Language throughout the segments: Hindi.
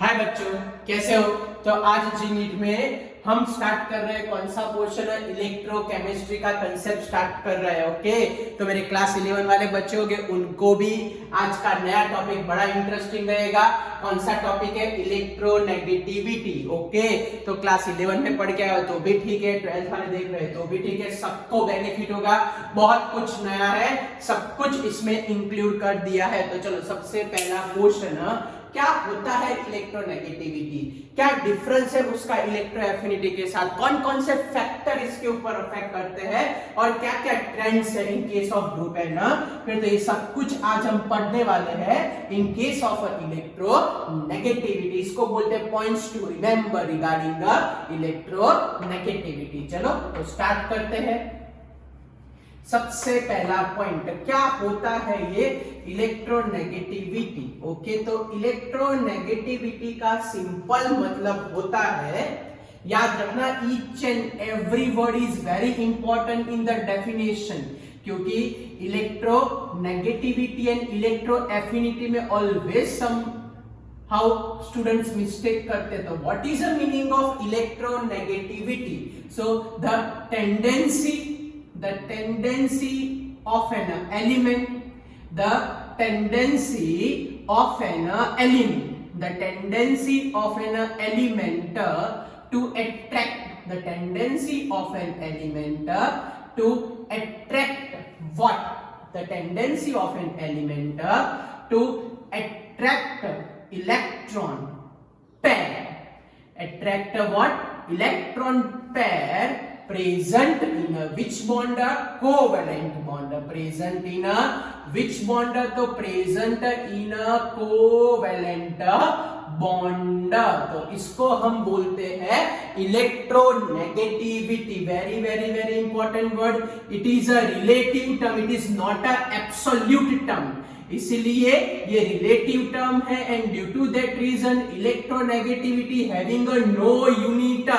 हाय बच्चों, कैसे हो? तो आज जी नीट में हम स्टार्ट कर रहे हैं कौन सा पोर्शन है? इलेक्ट्रोकेमिस्ट्री का कंसेप्ट स्टार्ट कर रहे हैं। ओके, तो मेरे क्लास 11 वाले बच्चे होंगे, उनको भी आज का नया टॉपिक बड़ा इंटरेस्टिंग रहेगा। कौन सा टॉपिक है? इलेक्ट्रोनेगेटिविटी। ओके, तो क्लास 11 में पढ़ के आए तो भी ठीक है, 12th वाले देख रहे हैं तो भी ठीक है, सबको बेनिफिट होगा। बहुत कुछ नया है, सब कुछ इसमें इंक्लूड कर दिया है। तो चलो, सबसे पहला क्वेश्चन, क्या होता है इलेक्ट्रोनेगेटिविटी? क्या डिफरेंस है उसका इलेक्ट्रो एफिनिटी के साथ? कौन कौन से फैक्टर इसके ऊपर अफेक्ट करते हैं और क्या क्या ट्रेंड्स है इन केस ऑफ ग्रुप है ना? फिर तो ये सब कुछ आज हम पढ़ने वाले हैं इन केस ऑफ इलेक्ट्रोनेगेटिविटी। इसको बोलते हैं points to remember regarding the electronegativity. चलो तो स्टार्ट करते हैं। सबसे पहला पॉइंट, क्या होता है ये इलेक्ट्रोनेगेटिविटी? ओके, तो इलेक्ट्रोनेगेटिविटी का सिंपल मतलब होता है, याद रखना, each and every word is very important in the definition, क्योंकि इलेक्ट्रोनेगेटिविटी एंड इलेक्ट्रो एफिनिटी में always somehow students mistake करते। तो what is the meaning of electronegativity? So the tendency of an element, the tendency of an element to attract, the tendency of an element to attract what? The tendency of an element to attract electron pair. Attract what? Electron pair present in a which bond? Covalent bond. Present in a which bond? तो present in a covalent bond. तो इसको हम बोलते हैं electronegativity. Very very very important word. It is a relative term, it is not a absolute term, इसलिए ये रिलेटिव टर्म है। And due to that reason electronegativity having a no unit,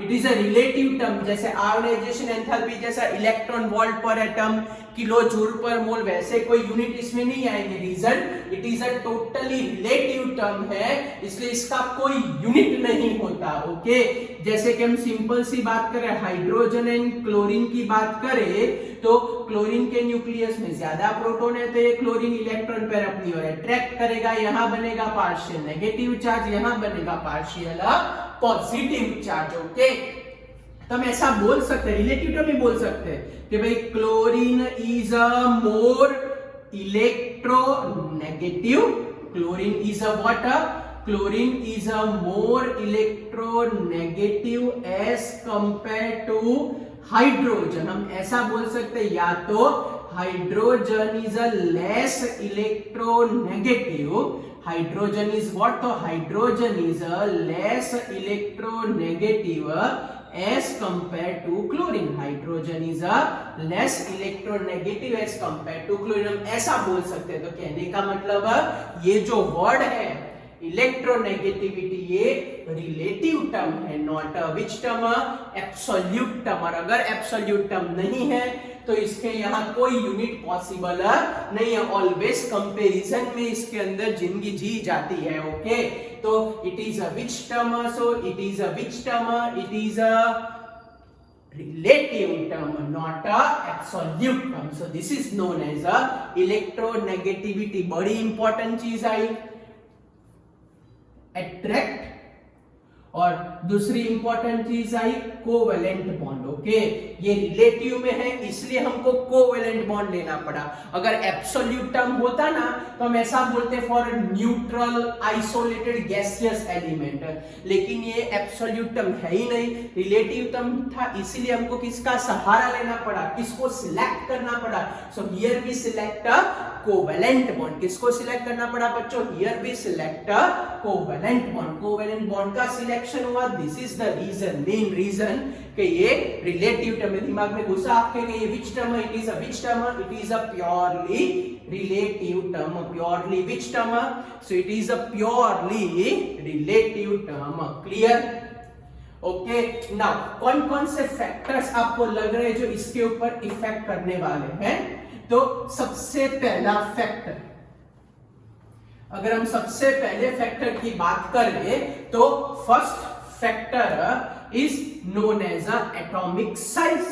it is a relative term. जैसे आयोनाइजेशन एंथैल्पी जैसा electron volt per atom, kilo joule per mole, वैसे कोई यूनिट इसमें नहीं आएंगे। Reason it is a totally relative term है, इसलिए इसका कोई यूनिट नहीं होता। ओके, जैसे कि हम सिंपल सी बात करें, हाइड्रोजन एंड क्लोरीन की बात करें, तो क्लोरीन के न्यूक्लियस में ज्यादा प्रोटॉन है, तो ये क्लोरीन इलेक्ट्रॉन पेयर अपनी ओर अट्रैक्ट करेगा, यहां बनेगा पार्शियल नेगेटिव चार्ज, यहां बनेगा पार्शियल पॉजिटिव चार्ज। ओके, तो हम ऐसा बोल सकते हैं, रिलेटिव टर्म में बोल सकते हैं कि भाई chlorine is a more electronegative, chlorine is a what? Chlorine is a more electronegative as compare to hydrogen. हम ऐसा बोल सकते हैं, या तो hydrogen is a less electronegative, hydrogen is what? तो hydrogen is a less electronegative as compared to chlorine. Hydrogen is a less electronegative as compared to chlorine. हम ऐसा बोल सकते हैं। तो कहने का मतलब ये जो वर्ड है इलेक्ट्रोनेगेटिविटी, ये रिलेटिव टर्म है, not a which term? Absolute term. और अगर एब्सोल्यूट टर्म नहीं है तो इसके यहाँ कोई यूनिट पॉसिबल नहीं है। ऑलवेज कंपैरिजन में इसके अंदर जिंदगी जी जाती है। ओके, तो it is a which term? So it is a which term? It is a relative term, not a absolute term. So this is known as a electronegativity. बड़ी इंपॉर्टेंट चीज आई, अट्रैक्ट, और दूसरी इंपॉर्टेंट चीज आई कोवेलेंट बॉन्ड। ओके, ये रिलेटिव में है इसलिए हमको कोवेलेंट बॉन्ड लेना पड़ा। अगर एब्सोल्यूट टर्म होता ना तो हम ऐसा बोलते for neutral isolated gaseous element, लेकिन ये एब्सोल्यूट टर्म है ही नहीं, रिलेटिव टर्म था, इसलिए हमको किसका सहारा लेना पड़ा? किसको सिलेक्ट करना पड़ा? So here we select covalent bond. किसको सिलेक्ट करना पड़ा बच्चों? Here we select covalent bond. Covalent bond का सिलेक्शन हुआ। This is the reason, main reason कि ये रिलेटिव टर्म है। दिमाग में घुसा आपके कि ये विच टर्म है? It is a which term? It is a purely relative term. Purely which term? So it is a purely relative term. Clear? Okay, now कौन कौन से फैक्टर्स आपको लग रहे हैं जो इसके ऊपर इफेक्ट करने वाले हैं? तो सबसे पहला फैक्टर अगर हम सबसे पहले फैक्टर की बात करें तो first factor is known as a atomic size.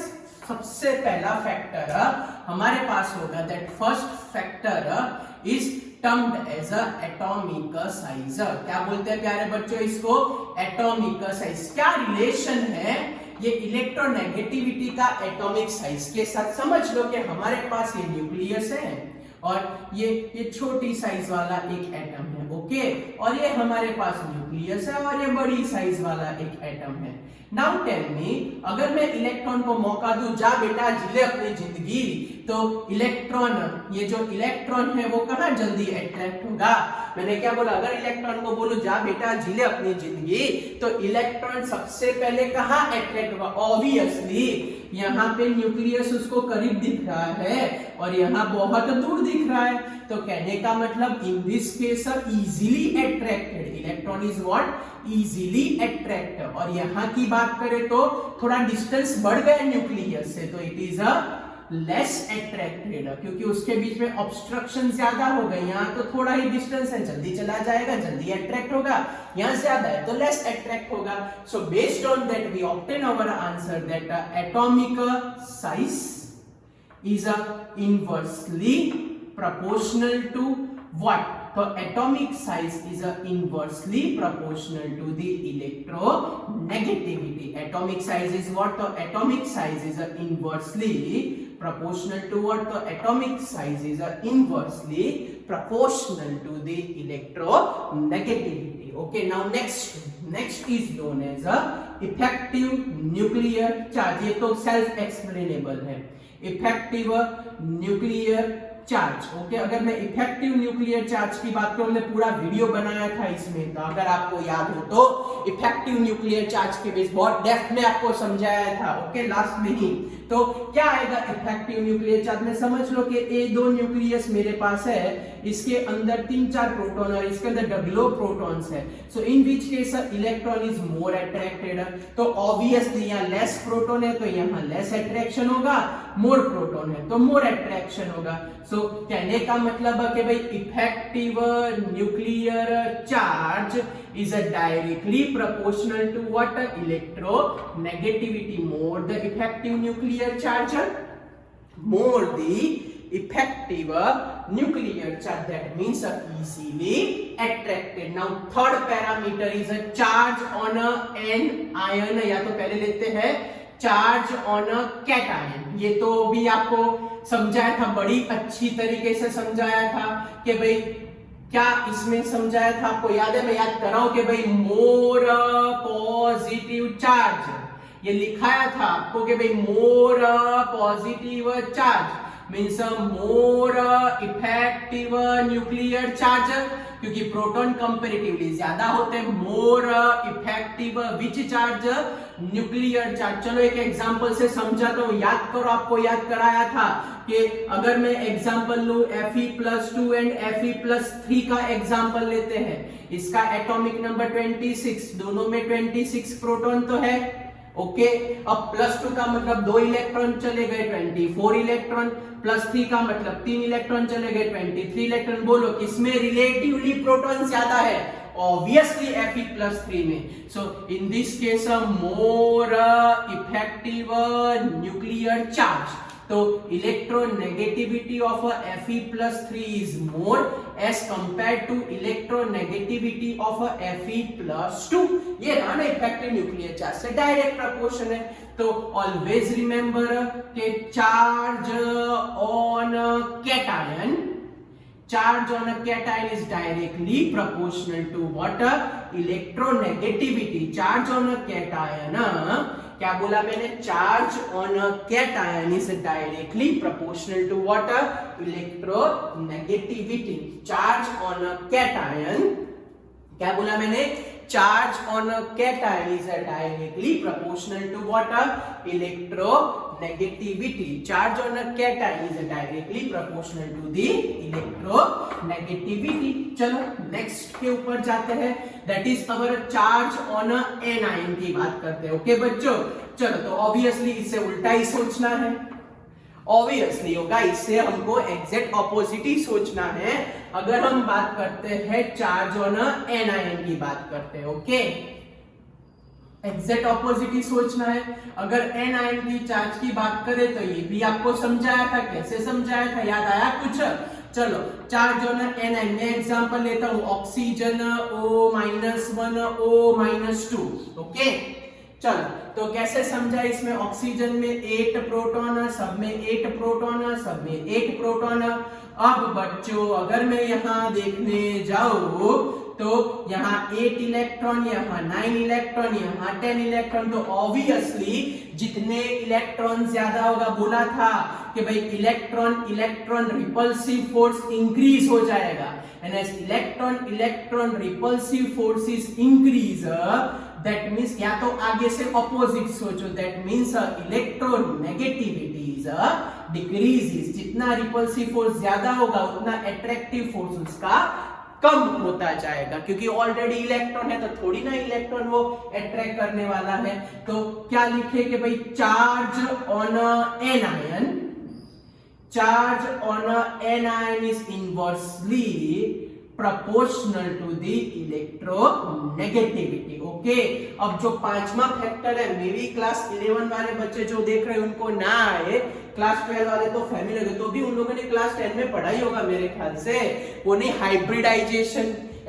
सबसे पहला फैक्टर हमारे पास होगा that first factor is termed as a atomic size. क्या बोलते हैं प्यारे बच्चों इसको? Atomic size. क्या रिलेशन है ये इलेक्ट्रोनेगेटिविटी का एटॉमिक साइज के साथ? समझ लो कि हमारे पास ये न्यूक्लियस है और ये छोटी साइज वाला एक एटम है, ओके, और ये हमारे पास न्यूक्लियस है और ये बड़ी साइज वाला एक एटम है। नाउ टेल मी, अगर मैं इलेक्ट्रॉन को मौका दूं, जा बेटा जी ले अपनी जिंदगी, तो इलेक्ट्रॉन, ये जो इलेक्ट्रॉन है वो कहां जल्दी अट्रैक्ट होगा? मैंने क्या बोला? अगर इलेक्ट्रॉन को बोलूं जा बेटा जी ले अपनी जिंदगी, तो इलेक्ट्रॉन सबसे पहले कहां अट्रैक्ट होगा? ऑब्वियसली यहाँ पे न्यूक्लियस उसको करीब दिख रहा है और यहाँ बहुत दूर दिख रहा है। तो कहने का मतलब in this case easily attracted, electron is what? Easily attract. और यहाँ की बात करें तो थोड़ा डिस्टेंस बढ़ गया न्यूक्लियस से, तो it is a less attracted, क्योंकि उसके बीच में ऑब्स्ट्रक्शन ज्यादा हो गई। यहाँ तो थोड़ा ही डिस्टेंस है, जल्दी चला जाएगा, जल्दी अट्रैक्ट होगा। यहाँ ज्यादा है तो लेस अट्रैक्ट होगा। So based on that we obtain our answer that atomic size is inversely proportional to what? So atomic size is inversely proportional to the electronegativity. Atomic size is what? So atomic size is inversely proportional to what? So atomic size is inversely proportional to the electronegativity. Okay, now next is known as effective nuclear charge. ये तो self explainable है। effective nuclear charge, okay. अगर मैं इफेक्टिव न्यूक्लियर चार्ज की बात करूं, मैं पूरा वीडियो बनाया था इसमें, तो अगर आपको याद हो तो इफेक्टिव न्यूक्लियर चार्ज के बेस बहुत डेप्थ में आपको समझाया था, ओके, लास्ट में ही। तो क्या आएगा इफेक्टिव न्यूक्लियर चार्ज में? समझ लो कि ये दो न्यूक्लियस मेरे पास है, इसके अंदर 3-4 प्रोटॉन और इसके अंदर डबलो प्रोटॉन्स है। So in which case electron is more attracted. तो ऑब्वियसली यहाँ लेस प्रोटॉन है तो यहाँ लेस अट्रैक्शन होगा, मोर प्रोटॉन है तो मोर अट्रैक्शन होगा। सो कहने का मतलब है कि भाई effective nuclear charge is directly proportional to what? Electronegativity. More the effective nuclear charge, more the effective nuclear charge. That means easily attracted. Now third parameter is a charge on an ion. या तो पहले लेते हैं charge on a cation. ये तो भी आपको समझाया था, बड़ी अच्छी तरीके से समझाया था कि भाई क्या इसमें समझाया था, आपको याद है? मैं याद कराऊं कि भाई मोर पॉजिटिव चार्ज, ये लिखाया था आपको कि भाई more positive charge means more effective nuclear charge, क्योंकि प्रोटॉन कंपैरेटिवली ज्यादा होते हैं। More effective which charge? Nuclear charge. चलो एक एग्जांपल से समझाता हूं, याद करो, आपको याद कराया था कि अगर मैं एग्जांपल लूं Fe+2 एंड Fe+3 का एग्जांपल लेते हैं, इसका एटॉमिक नंबर 26, दोनों में 26 प्रोटॉन तो है, ओके। अब +2 का मतलब 2 इलेक्ट्रॉन चले गए, 24 इलेक्ट्रॉन, +3 का मतलब 3 इलेक्ट्रॉन चले गए, 23 इलेक्ट्रॉन। बोलो किसमें रिलेटिवली प्रोटॉन ज्यादा है? obviously Fe+3 में। So in this case more effective nuclear charge, तो electronegativity of Fe+3 is more as compared to electronegativity of Fe+2। ये रहा ना इफेक्टिव न्यूक्लियर चार्ज से डायरेक्ट प्रोपोर्शन है। तो ऑलवेज रिमेंबर कि charge on cation, charge on a cation is directly proportional to what? Electronegativity. Charge on a cation, क्या बोला मैंने? Charge on a cation is directly proportional to what? Electronegativity. Charge on a cation, क्या बोला मैंने? Charge on a cation is directly proportional to what? Electronegativity. Charge on a cation is directly proportional to the electronegativity. चलो नेक्स्ट के ऊपर जाते हैं, that is our charge on anion की बात करते हैं, ओके बच्चों। चलो तो ऑब्वियसली इससे उल्टा ही सोचना है। ऑब्वियसली होगा, इससे हमको एग्जैक्ट ऑपोजिट ही सोचना है। अगर हम बात करते हैं चार्ज ऑन एन आयन की बात करते हैं, ओके, एग्जैक्ट ऑपोजिट ही सोचना है। अगर एन आयन की चार्ज की बात करें तो ये भी आपको समझाया था, कैसे समझाया था, याद आया कुछ? चलो, चार्ज ऑन एन आयन में एग्जांपल लेता हूं, ऑक्सीजन O-1 O-2, ओके। चलो, तो कैसे समझा, इसमें ऑक्सीजन में 8 प्रोटॉन, सब में 8 प्रोटॉन, सब में 8 प्रोटॉन। अब बच्चों अगर मैं यहां देखने जाऊं तो यहाँ 8 इलेक्ट्रॉन, यहाँ 9 इलेक्ट्रॉन, यहाँ 10 इलेक्ट्रॉन, तो ऑब्वियसली जितने इलेक्ट्रॉन ज्यादा होगा, बोला था कि भाई electron electron repulsive force increase हो जाएगा, and as electron electron repulsive force is increase, that means या तो आगे से ऑपोजिट सोचो, that means electronegativity is decreases. जितना रिपल्सिव फोर्स ज्यादा होगा उतना अट्रैक्टिव फोर्स उसका कम होता जाएगा, क्योंकि ऑलरेडी इलेक्ट्रॉन है तो थोड़ी ना इलेक्ट्रॉन वो अट्रैक्ट करने वाला है। तो क्या लिखे कि भाई charge on an ion, charge on an ion is inversely proportional to the electronegativity, okay. अब जो पांचवा फैक्टर है, मे बी क्लास 11 वाले बच्चे जो देख रहे हैं उनको ना आए, क्लास 12 वाले तो फैमिलियर है, तो भी उन लोगों ने क्लास 10 में पढ़ा ही होगा मेरे ख्याल से। वो नहीं, hybridisation,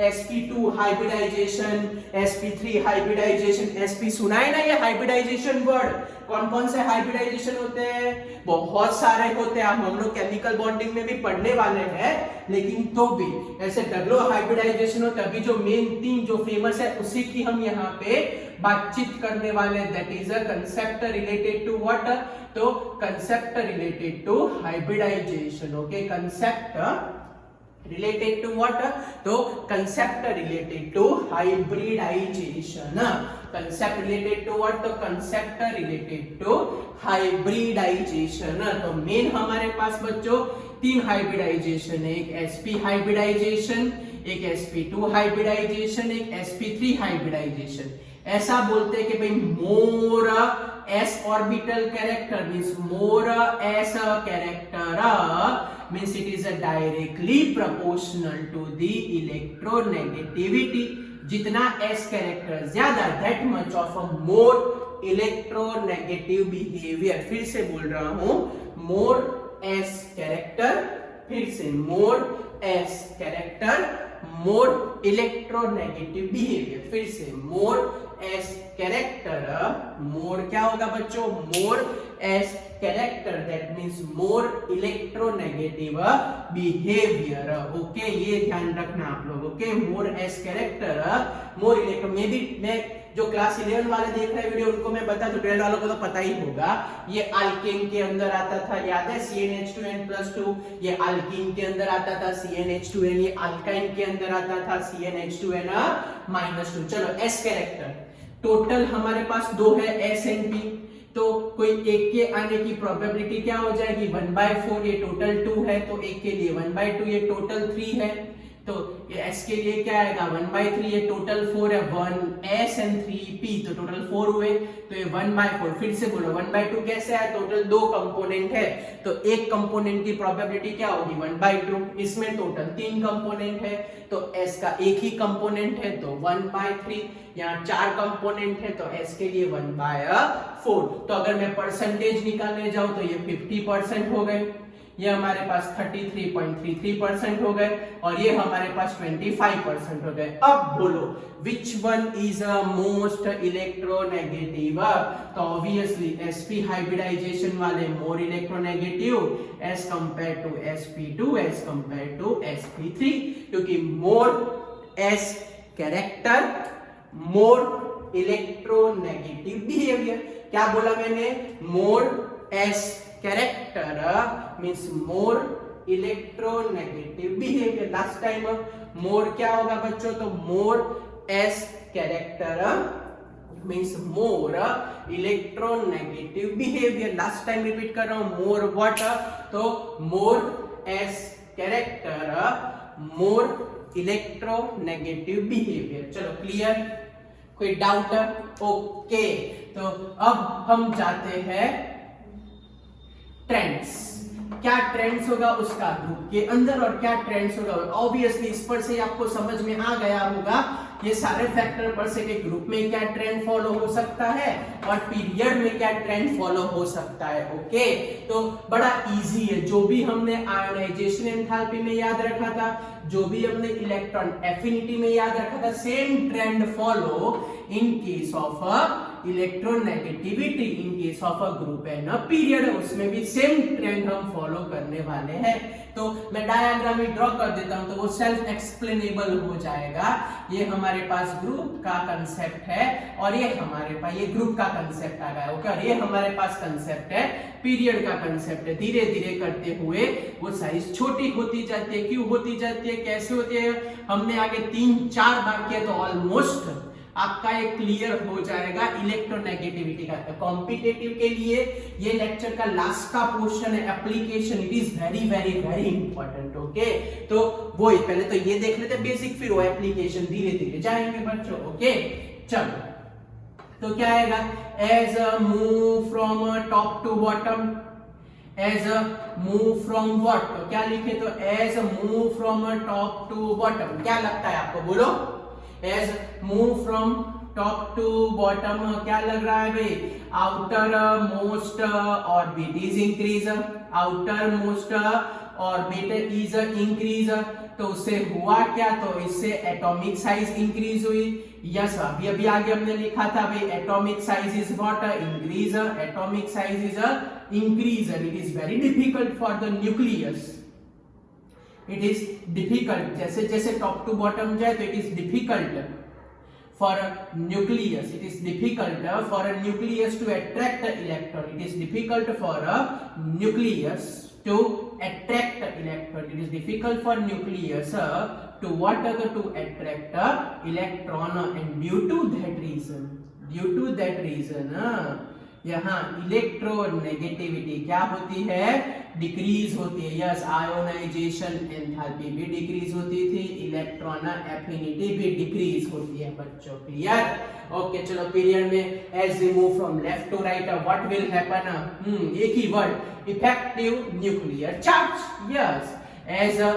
sp2 hybridisation, sp3 hybridisation, sp सुना है ना ये हाइब्रिडाइजेशन वर्ड? कौन कौन से हाइब्रिडाइजेशन होते हैं? बहुत सारे होते हैं, हम लोग केमिकल बॉन्डिंग में भी पढ़ने वाले हैं, लेकिन तो भी ऐसे डबलो हाइब्रिडाइजेशन होता है। अभी जो मेन 3 जो फेमस है उसी की हम यहाँ पे बातचीत करने वाले हैं, that is a concept related to what? तो concept related to hybridization, okay. Concept related to what? तो concept related to hybridization, concept related to what? तो concept related to hybridization। तो मेन हमारे पास बच्चों 3 हाइब्रिडाइजेशन है, एक sp हाइब्रिडाइजेशन, एक sp2 हाइब्रिडाइजेशन, एक sp3 हाइब्रिडाइजेशन। ऐसा बोलते हैं कि भाई मोर s orbital character means more s character means it is a directly proportional to the electronegativity। जितना s कैरेक्टर ज्यादा, that much of a more electronegative behavior। फिर से बोल रहा हूं, more s कैरेक्टर, फिर से more s character, more electronegative behavior, फिर से more s कैरेक्टर, more क्या होगा बच्चों? more s character, that means more electronegative behaviour, okay. ये ध्यान रखना आप लोग, okay. More S character, more electro, may be मैं जो क्लास 11 वाले देख रहे हैं वीडियो उनको मैं बता दूं, 12 वालों को तो पता ही होगा, ये अल्केन के अंदर आता था, याद है? CnH2n+2, ये अल्कीन के अंदर आता था CnH2n, ये अल्काइन के अंदर आता था CnH2n-2। चलो, एस कैरेक्टर टोटल हमारे पास 2 है, S एंड P, तो कोई एक के आने की प्रोबेबिलिटी क्या हो जाएगी? 1/4, ये टोटल 2 है, तो एक के लिए 1/2, ये टोटल 3 है, तो ये s के लिए क्या आएगा? 1/3, ये टोटल 4 है, 1s एंड 3p, तो टोटल 4 हुए, तो ये 1/4। फिर से बोलो 1/2 कैसे आया? टोटल 2 कंपोनेंट है, तो एक कंपोनेंट की प्रोबेबिलिटी क्या होगी? 1/2। इसमें टोटल 3 कंपोनेंट है, तो s का एक ही कंपोनेंट है, तो 1/3। यहाँ 4 कंपोनेंट है, तो s के लिए 1/4। तो अगर मैं परसेंटेज निकालने जाऊं तो ये 50% हो गए, ये हमारे पास 33.33% हो गए, और ये हमारे पास 25% हो गए। अब बोलो which one is a most electronegative? तो ऑब्वियसली sp हाइब्रिडाइजेशन वाले more electronegative as compare to sp2, as compare to sp3, क्योंकि more s character, more electronegative behaviour. क्या बोला मैंने? More s character means more electronegative behaviour. Last time more क्या होगा बच्चों? तो more s character means more electronegative behaviour. Last time repeat कर रहा हूं, मोर व्हाट? तो more s character, more electronegative behaviour. चलो क्लियर? कोई डाउट? ओके, तो अब हम जाते हैं ट्रेंड्स, क्या ट्रेंड्स होगा उसका ग्रुप के अंदर और क्या ट्रेंड्स होगा। ऑब्वियसली इस पर से आपको समझ में आ गया होगा ये सारे फैक्टर पर से कि ग्रुप में क्या ट्रेंड फॉलो हो सकता है और पीरियड में क्या ट्रेंड फॉलो हो सकता है। ओके, तो बड़ा इजी है। जो भी हमने आयोनाइजेशन एंथैल्पी में याद रखा था, जो भी हमने इलेक्ट्रॉन एफिनिटी में याद रखा था, same trend follow in case of electronegativity, in case of a group and a period, उसमें भी सेम ट्रेंड हम फॉलो करने वाले हैं। तो मैं डायग्राम ही ड्रॉ कर देता हूं तो वो सेल्फ एक्सप्लेनेबल हो जाएगा। ये हमारे पास ग्रुप का कंसेप्ट है और ये हमारे पास ये ग्रुप का कंसेप्ट आ गया। ओके, और ये हमारे पास कंसेप्ट है पीरियड का कंसेप्ट है। धीरे धीरे करते हुए वो साइज छोटी होती जाती है। क्यों होती जाती है, कैसे होती है, हमने आगे 3-4 बार किया तो ऑलमोस्ट आपका ये क्लियर हो जाएगा इलेक्ट्रोनेगेटिविटी का। कॉम्पिटिटिव के लिए ये लेक्चर का लास्ट का पोर्शन है application, it is very very very important. Okay, तो वो पहले तो ये देख लेते बेसिक, फिर वो एप्लीकेशन धीरे धीरे जाएंगे बच्चों। ओके, चलो तो क्या आएगा, as a move from top to bottom, as a move from what, तो क्या लिखे, तो as a move from top to bottom. क्या लगता है आपको, बोलो, as move from top to bottom, क्या लग रहा है भाई, outermost orbit is increase, outermost orbit is increase. तो उससे हुआ क्या, तो इससे एटॉमिक साइज इंक्रीज हुई। यस, अभी आगे हमने लिखा था भाई atomic size is what, increase, atomic size is increase and it is very difficult for the nucleus, it is difficult, जैसे जैसे टॉप टू बॉटम जाए तो it is difficult for nucleus, it is difficult for a nucleus to attract electron, it is difficult for a nucleus to attract electron, it is difficult for nucleus to what, to attract electron, and due to that reason यहाँ इलेक्ट्रोनेगेटिविटी क्या होती है, डिक्रीज होती है। यस, आयोनाइजेशन एंथैल्पी भी डिक्रीज होती थी, इलेक्ट्रॉन एफिनिटी भी डिक्रीज होती है बच्चों, क्लियर। ओके, चलो पीरियड में as we move from left to right what will happen, एक ही word, effective nuclear charge. Yes, as a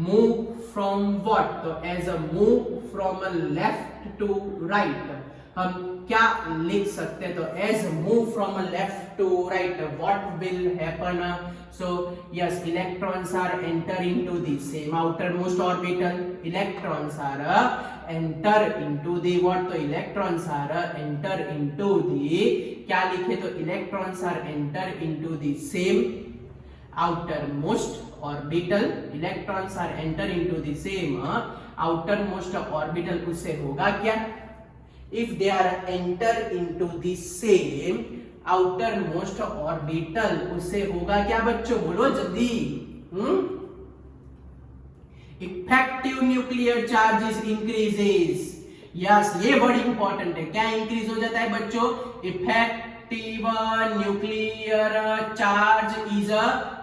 move from what, तो as a move from left to right हम क्या लिख सकते हैं, तो as move from left to right what will happen, so yes, electrons are enter into the same outermost orbital, electrons are enter into the what, तो electrons are enter into the, क्या लिखे, तो electrons are enter into the same outermost orbital, electrons are enter into the same outermost orbital, उससे होगा क्या, if they are enter into the same outermost orbital, उससे होगा क्या बच्चों, बोलो जल्दी, effective nuclear charges increases। Yes, ये वर्ड इंपॉर्टेंट है, क्या इंक्रीज हो जाता है बच्चों, effective nuclear charge is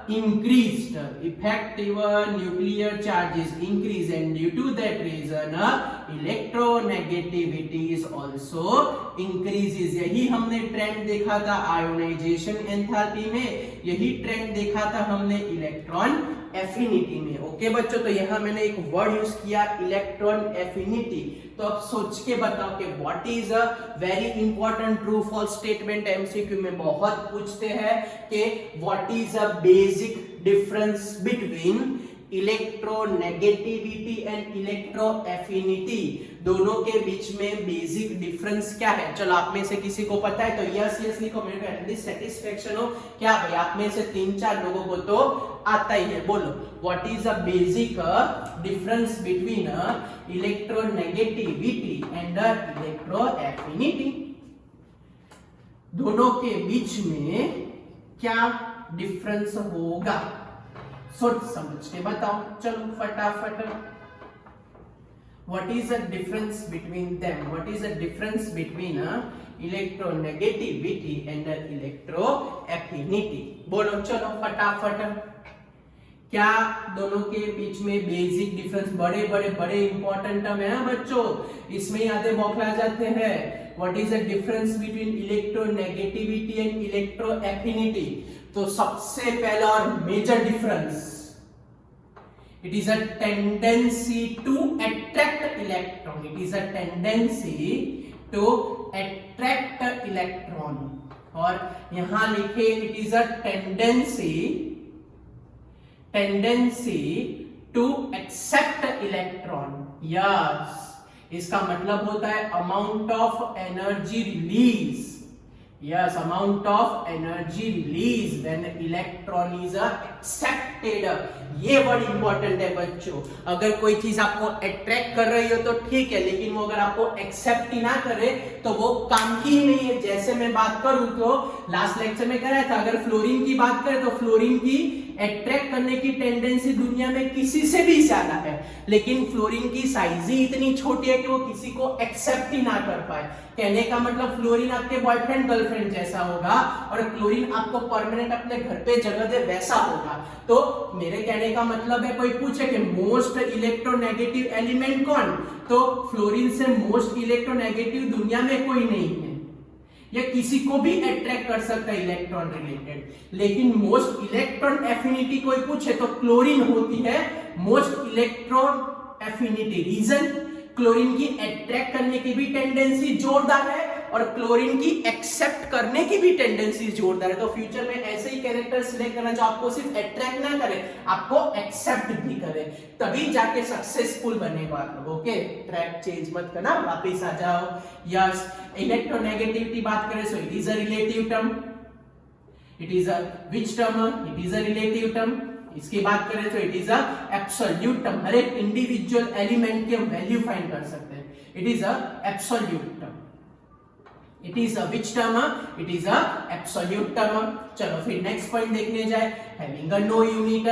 increased, effective nuclear charge is increased, and due to that reason electronegativity is also increases। यही हमने ट्रेंड देखा था आयोनाइजेशन एंथैल्पी में, यही ट्रेंड देखा था हमने इलेक्ट्रॉन एफिनिटी में। ओके बच्चों, तो यहाँ मैंने एक वर्ड यूज किया इलेक्ट्रॉन एफिनिटी, तो अब सोच के बताओ कि what is a very important true false statement, MCQ में बहुत पूछते हैं कि what is a basic difference between electronegativity and electro affinity, दोनों के बीच में बेसिक डिफरेंस क्या है। चलो आप में से किसी को पता है तो यस यस लिखो, मेरे को एटलीस्ट सेटिस्फेक्शन हो। क्या भाई आप में से 3-4 लोगों को तो आता ही है, बोलो what is a basic difference between electronegativity and electro affinity, दोनों के बीच में क्या डिफरेंस होगा, सोच समझ के बताओ, चलो फटाफट। What is the difference between them? What is the difference between electronegativity and electroaffinity? बोलो चलो फटाफट, क्या दोनों के बीच में बेसिक डिफरेंस, बड़े बड़े बड़े इंपॉर्टेंट टर्म है ना बच्चों, इसमें यादें बौखला जाते हैं। What is the difference between electronegativity and electroaffinity? तो सबसे पहला और major difference, it is a tendency to attract electron. It is a tendency to attract electron. और यहां लिखे it is a tendency to accept electron. Yes, इसका मतलब होता है amount of energy release. Yes, amount of energy release when electron is accepted. ये वर्ड इंपॉर्टेंट है बच्चों. अगर कोई चीज आपको अट्रैक्ट कर रही हो तो ठीक है, लेकिन वो अगर आपको एक्सेप्ट ही ना करे तो वो काम की ही नहीं है. जैसे मैं बात करूं तो लास्ट लेक्चर में कह रहा था, अगर फ्लोरीन की बात करें तो फ्लोरीन की अट्रैक्ट करने की टेंडेंसी दुनिया में किसी से भी ज्यादा है, लेकिन फ्लोरीन की साइज ही इतनी छोटी है कि वो किसी को एक्सेप्ट ही ना कर पाए. कहने का मतलब फ्लोरीन आपके बॉयफ्रेंड गर्लफ्रेंड जैसा होगा और क्लोरीन आपको परमानेंट अपने घर पे जगह दे वैसा होगा. तो मेरे कहने का मतलब है, कोई पूछे कि मोस्ट इलेक्ट्रोनेगेटिव एलिमेंट कौन, तो फ्लोरीन से मोस्ट इलेक्ट्रोनेगेटिव दुनिया में कोई नहीं है. या किसी को भी अट्रैक्ट कर सकता है इलेक्ट्रॉन रिलेटेड, लेकिन मोस्ट इलेक्ट्रॉन एफिनिटी कोई पूछे तो क्लोरीन होती है most electron affinity. Reason, chlorine की अट्रैक्ट करने की भी टेंडेंसी जोरदार है और क्लोरीन की एक्सेप्ट करने की भी टेंडेंसी जोरदार है. तो फ्यूचर में ऐसे ही कैरेक्टर सिलेक्ट करना जो आपको सिर्फ अट्रैक्ट ना करे, आपको एक्सेप्ट भी करे, तभी जाके सक्सेसफुल बनेगा आप लोग. ओके, ट्रैक चेंज मत करना, वापस आ जाओ. यस, इलेक्ट्रोनेगेटिविटी बात करें so it is a relative term. It is a which term? It is a relative term. इसकी बात करें तो it is a absolute term. हर एक इंडिविजुअल एलिमेंट के हम वैल्यू फाइंड कर सकते हैं. It is a absolute term. It is a which term? It is a absolute term. चलो फिर नेक्स्ट पॉइंट देखने जाए. हैविंग अ नो यूनिट,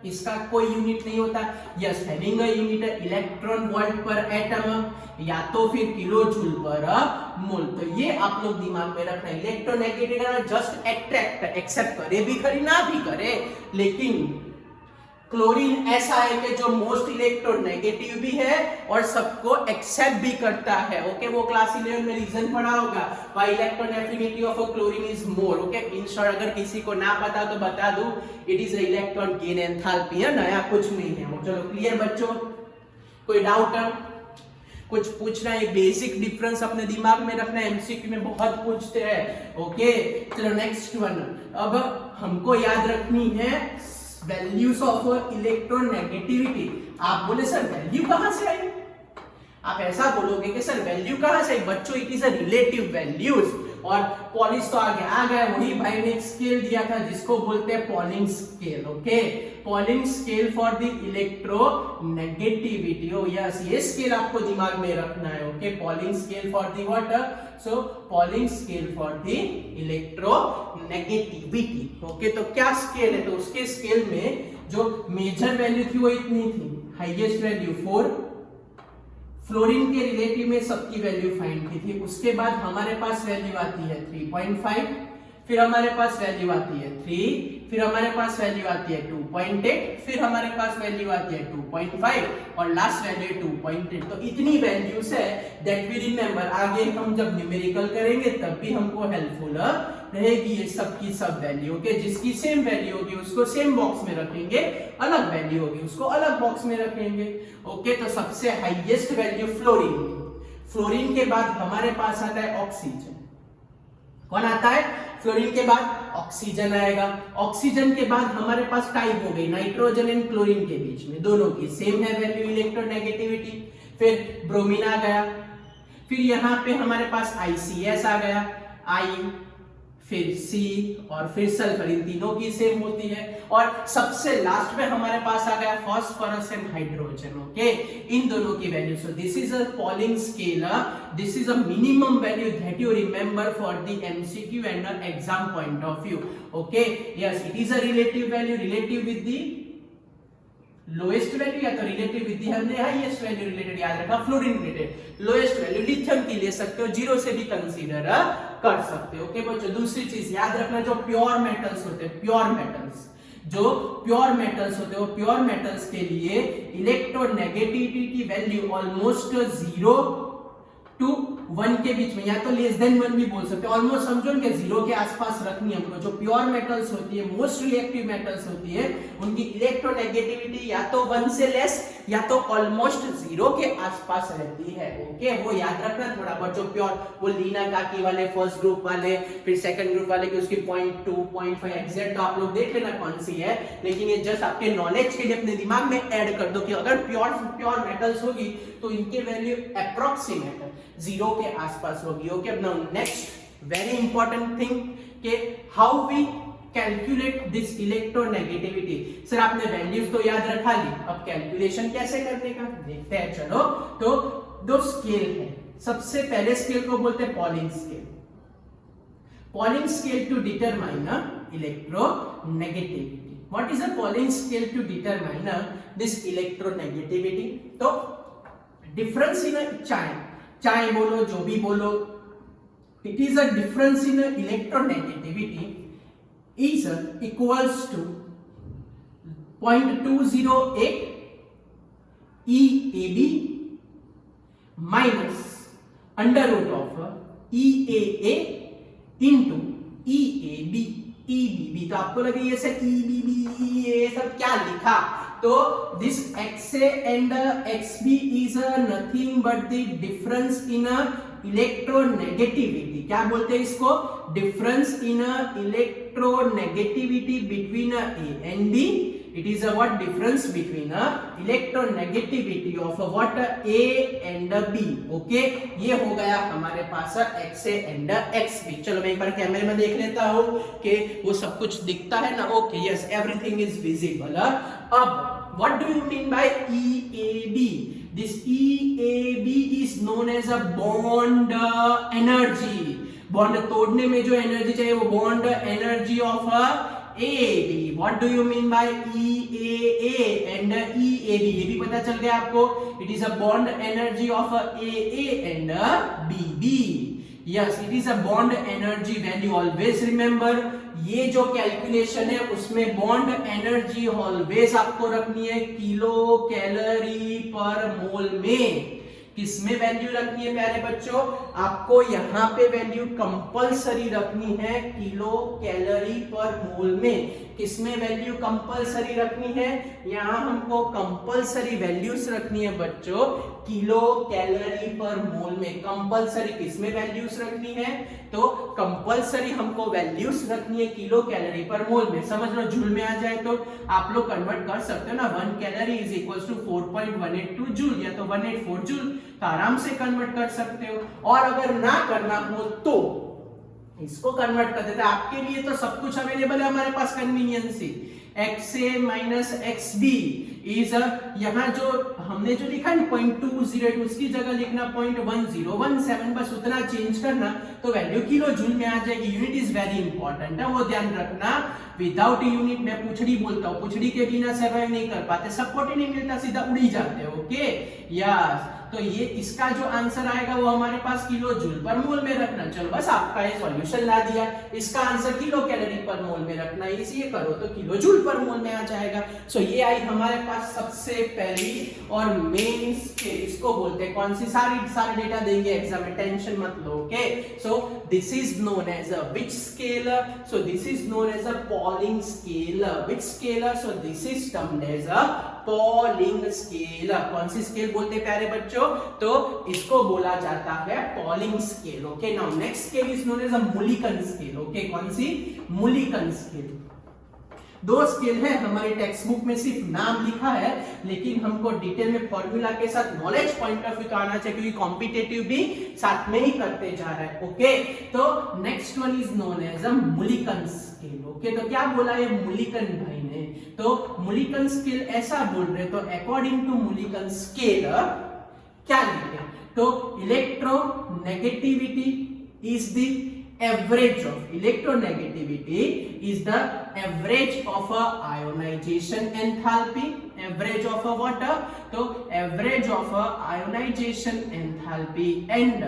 इसका कोई यूनिट नहीं होता. Yes, having a unit electron volt per atom या तो फिर किलो जूल पर मोल. तो ये आप लोग दिमाग में रखना. इलेक्ट्रोनेगेटिव का जस्ट अट्रैक्ट, एक्सेप्ट करे भी करे ना भी करे, लेकिन क्लोरीन ऐसा है कि जो मोस्ट इलेक्ट्रोनेगेटिव भी है और सबको एक्सेप्ट भी करता है. ओके, वो क्लास 11 में रीजन पढ़ा होगा, why electron affinity of a chlorine is more. Okay, in short अगर किसी को ना पता तो बता दूं, it is electron gain enthalpy है, नया कुछ नहीं है. चलो क्लियर बच्चों, कोई डाउट है? कुछ पूछना है? बेसिक डिफरेंस अपने दिमाग में रखना है, एमसीक्यू में बहुत पूछते हैं. ओके, चलो नेक्स्ट वन. अब हमको याद रखनी है वैल्यूज ऑफ इलेक्ट्रोनेगेटिविटी. आप बोले सर वैल्यू कहां से आई? आप ऐसा बोलोगे कि सर वैल्यू कहां से आई? बच्चों it is a relative values. और पॉलिश तो आगे आ गया. वही भाई ने एक स्केल दिया था जिसको बोलते हैं Pauling scale. Okay, polling scale for the electronegativity. O yes, ये स्केल आपको दिमाग में रखना है. Okay, polling scale for the what? So polling scale for the electronegativity. Okay, तो क्या स्केल है? तो उसके स्केल में जो मेजर वैल्यू थी वो इतनी थी, हाईएस्ट वैल्यू 4. फ्लोरीन के रिलेटिव में सबकी वैल्यू फाइंड की थी. उसके बाद हमारे पास वैल्यू आती है 3.5, फिर हमारे पास वैल्यू आती है 3, फिर हमारे पास वैल्यू आती है 2.8, फिर हमारे पास वैल्यू आती है 2.5 और लास्ट वैल्यू है 2.8. तो इतनी वैल्यूज है दैट वी रिमेंबर. आगे हम जब न्यूमेरिकल करेंगे तब भी हमको हेल्पफुल रहेगी ये सब की सब वैल्यू. ओके, जिसकी सेम वैल्यू होगी उसको सेम बॉक्स में रखेंगे, अलग वैल्यू होगी उसको अलग बॉक्स में रखेंगे. ओके, तो सबसे हाईएस्ट वैल्यू फ्लोरीन. फ्लोरीन के बाद हमारे पास आता है ऑक्सीजन. कौन आता है? फ्लोरीन के बाद ऑक्सीजन आएगा. ऑक्सीजन के बाद हमारे पास टाइप हो गई नाइट्रोजन एंड क्लोरीन के बीच में, दोनों की सेम है वैल्यू इलेक्ट्रोनेगेटिविटी. फिर ब्रोमीन आ गया, फिर यहां पे हमारे पास ICS आ गया, I, फिर C और फिर सल्फर. इन तीनों की सेम होती है. और सबसे लास्ट में हमारे पास आ गया फास्फोरस एंड हाइड्रोजन. ओके, इन दोनों की value. So this is a Pauling scale. This is a minimum value that you remember for the MCQ and exam point of view. Okay, yes, it is a relative value. Relative with the lowest value या तो रिलेटिव विद द हमने हाईएस्ट वैल्यू रिलेटेड याद रखा. Fluorine related lowest value lithium की ले सकते हो, 0 से भी कंसीडर कर सकते हो. ओके बच्चों, दूसरी चीज याद रखना, जो प्योर मेटल्स होते हैं, प्योर मेटल्स जो प्योर मेटल्स होते हैं, वो प्योर मेटल्स के लिए इलेक्ट्रोनेगेटिविटी की वैल्यू ऑलमोस्ट 0 टू 1 के बीच में, या तो लेस देन 1 भी बोल सकते हो, ऑलमोस्ट समझो कि 0 के आसपास रखनी है हमको। जो प्योर मेटल्स होती है, मोस्ट रिएक्टिव मेटल्स होती है, उनकी इलेक्ट्रोनेगेटिविटी या तो 1 से लेस या तो ऑलमोस्ट 0 के आसपास रहती है। ओके, वो याद रखना थोड़ा बहुत। जो प्योर, वो लीना काकी वाले फर्स्ट ग्रुप वाले, फिर सेकंड ग्रुप वाले की उसकी 0.2 0.5 एग्जैक्ट, तो आप लोग देख लेना कौन सी है, लेकिन ये जस्ट आपके नॉलेज के लिए अपने दिमाग में ऐड कर दो कि अगर प्योर मेटल्स होगी तो इनकी वैल्यू अप्रोक्सीमेट 0 के आसपास होगी। ओके, अब now next very important thing के how we calculate this electronegativity. Sir आपने वैल्यूज तो याद रखा ली, अब कैलकुलेशन कैसे करने का देखते हैं। चलो, तो दो स्केल है। सबसे पहले स्केल को बोलते हैं Pauling scale. Pauling scale to determine electronegativity. What is a Pauling scale to determine this electronegativity? तो डिफरेंस इन चाहे बोलो, जो भी बोलो, it is a difference in electronegativity is equals to 0.208 EAB minus under root of EAA into EAB EBB। तो आपको लगे ये सब EBB ये सब क्या लिखा, तो this XA and XB is nothing but the difference in electronegativity. क्या बोलते हैं इसको? Difference in electronegativity between A and B। It is a what? Difference between electronegativity of what? A and B। Okay, ये हो गया हमारे पास XA and XB। चलो मैं एक बार कैमरे में देख लेता हूं कि वो सब कुछ दिखता है ना। Okay, yes, everything is visible. अब what do you mean by EAB? This EAB is known as a bond energy। Bond तोड़ने में जो एनर्जी चाहिए वो bond energy of AB। What do you mean by EAA and EAB? ये भी पता चल गया आपको। It is a bond energy of AA and BB। Yes, it is a bond energy value। Always remember, ये जो कैलकुलेशन है उसमें बॉन्ड एनर्जी ऑलवेज आपको रखनी है किलो कैलोरी पर मोल में। किसमें वैल्यू रखनी है प्यारे बच्चों? आपको यहाँ पे वैल्यू कंपलसरी रखनी है किलो कैलोरी पर मोल में। किसमें वैल्यू कंपलसरी रखनी है? यहाँ हमको कंपलसरी वैल्यूज रखनी है बच्चों किलो कैलोरी पर मोल में। कंपलसरी किसमें वैल्यूज रखनी है? तो कंपलसरी हमको वैल्यूज रखनी है किलो कैलोरी पर मोल में। समझ लो, जूल में आ जाए तो आप लोग कन्वर्ट कर सकते हो ना। 1 calorie is equals to 4.182 joule या तो 184 जूल, तो आराम से कन्वर्ट कर सकते हो। और अगर ना करना हो तो इसको कन्वर्ट कर देते हैं। आपके लिए तो सब कुछ अवेलेबल है हमारे पास convenience. XA minus XB is यहाँ जो हमने जो लिखा है 0.208 उसकी जगह लिखना 0.1017, बस उतना चेंज करना तो वैल्यू किलो जूल में आ जाएगी। यूनिट इज वेरी इंपॉर्टेंट है, वो ध्यान रखना। विदाउट यूनिट मैं पुछड़ी बोलता हूँ, पुछड़ी के बिना सर्वाइव नहीं कर पाते, सपोर्ट ही नहीं मिलता, सीधा उड़ी जाते हो। ओके, यस, तो ये इसका जो आंसर आएगा वो हमारे पास किलो जूल पर मोल में रखना। चलो बस आपका ये सॉल्यूशन ला दिया। इसका आंसर किलो कैलोरी पर मोल में रखना है, इसे करो तो किलो जूल पर मोल में आ जाएगा। सो ये आई हमारे पास सबसे पहली और मेन स्केल। इसको बोलते हैं कौन सी? सारे डेटा देंगे एग्जाम में, टेंशन मत लो। Okay, so this is known as a which scale? So this is known as a Pauling scale. Which scale? So this is termed as a Pauling scale. कौन सी स्केल बोलते हैं प्यारे बच्चों? तो इसको बोला जाता है Pauling scale. Okay, now next scale is known as a Mulliken scale. Okay, कौन सी? Mulliken scale. दो स्केल है हमारी टेक्स्ट बुक में, सिर्फ नाम लिखा है, लेकिन हमको डिटेल में फॉर्मूला के साथ नॉलेज पॉइंट ऑफ व्यू तो आना चाहिए, क्योंकि कॉम्पिटिटिव भी साथ में ही करते जा रहा है। ओके, तो next one is known as a Mulliken scale. Okay, तो क्या बोला है मुलिकन भाई ने? तो मुलिकन स्केल ऐसा बोल रहे, तो अकॉर्डिंग टू मुलिकन स्केल क्या लिखे? तो electronegativity is the average of electronegativity is the average of a ionization enthalpy, average of a water, तो average of a ionization enthalpy and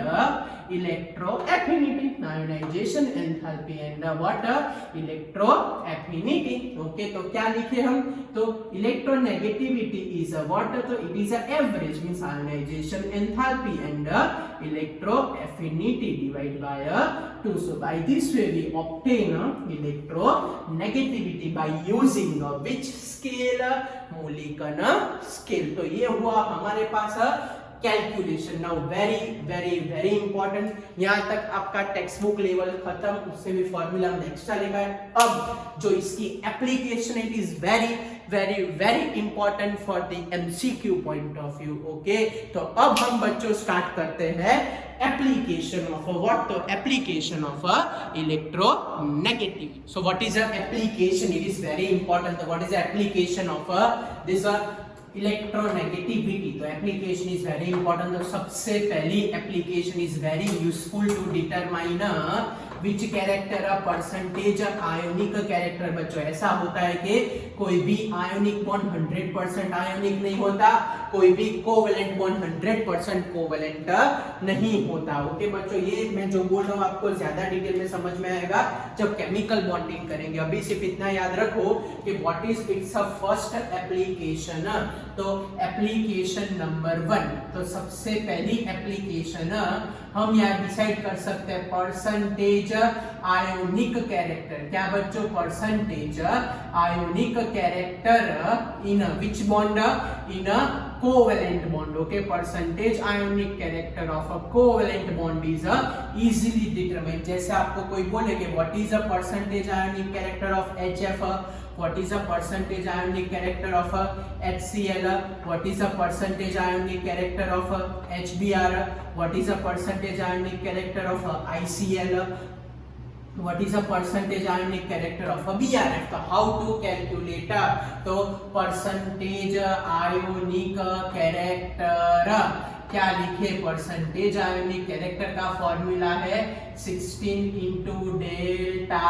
electroaffinity, ionization enthalpy and what electroaffinity. Okay तो क्या लिखे हम, तो electronegativity is a what, तो it is a average means ionization enthalpy and electroaffinity divided by 2. So by this way we obtain electronegativity by using which scale, Mulliken scale. तो ये हुआ हमारे पास calculation. Now very very very important. यहाँ तक आपका टेक्स्ट बुक लेवल खत्म, उससे भी फॉर्मूला हमने एक्स्ट्रा लिखा है. अब जो इसकी application it is very very very important for the MCQ point of view. Okay तो अब हम बच्चों स्टार्ट करते हैं application of what, तो application of electronegativity. So what is the application? It is very important. So what is the application of this electronegativity? तो application is very important. तो सबसे पहली application is very useful to determine which character a percentage ionic character. बच्चों ऐसा होता है कि कोई भी ionic bond 100% ionic नहीं होता, कोई भी कोवेलेंट बॉन्ड 100% कोवेलेंट नहीं होता. ओके बच्चों ये मैं जो बोल रहा हूँ आपको ज्यादा डिटेल में समझ में आएगा जब केमिकल बॉन्डिंग करेंगे. अभी सिर्फ इतना याद रखो कि what is it's a first application. तो एप्लीकेशन नंबर 1, तो सबसे पहली एप्लीकेशन हम यहाँ डिसाइड कर सकते हैं परसेंटेज आयोनिक कैरेक्टर. क्या बच्चों, percentage ionic character in which bond, in covalent bond. Okay, percentage ionic character of a covalent bond is easily determined. जैसे आपको कोई बोले कि what is the percentage ionic character of HF, what is the percentage ionic character of HCl, what is the percentage ionic character of HBr, what is the percentage ionic character of ICl, what is the percentage ionic character of a BRF. तो how to calculate, तो percentage ionic character क्या लिखे, परसेंटेज आयोनिक कैरेक्टर का फॉर्मूला है 16 into delta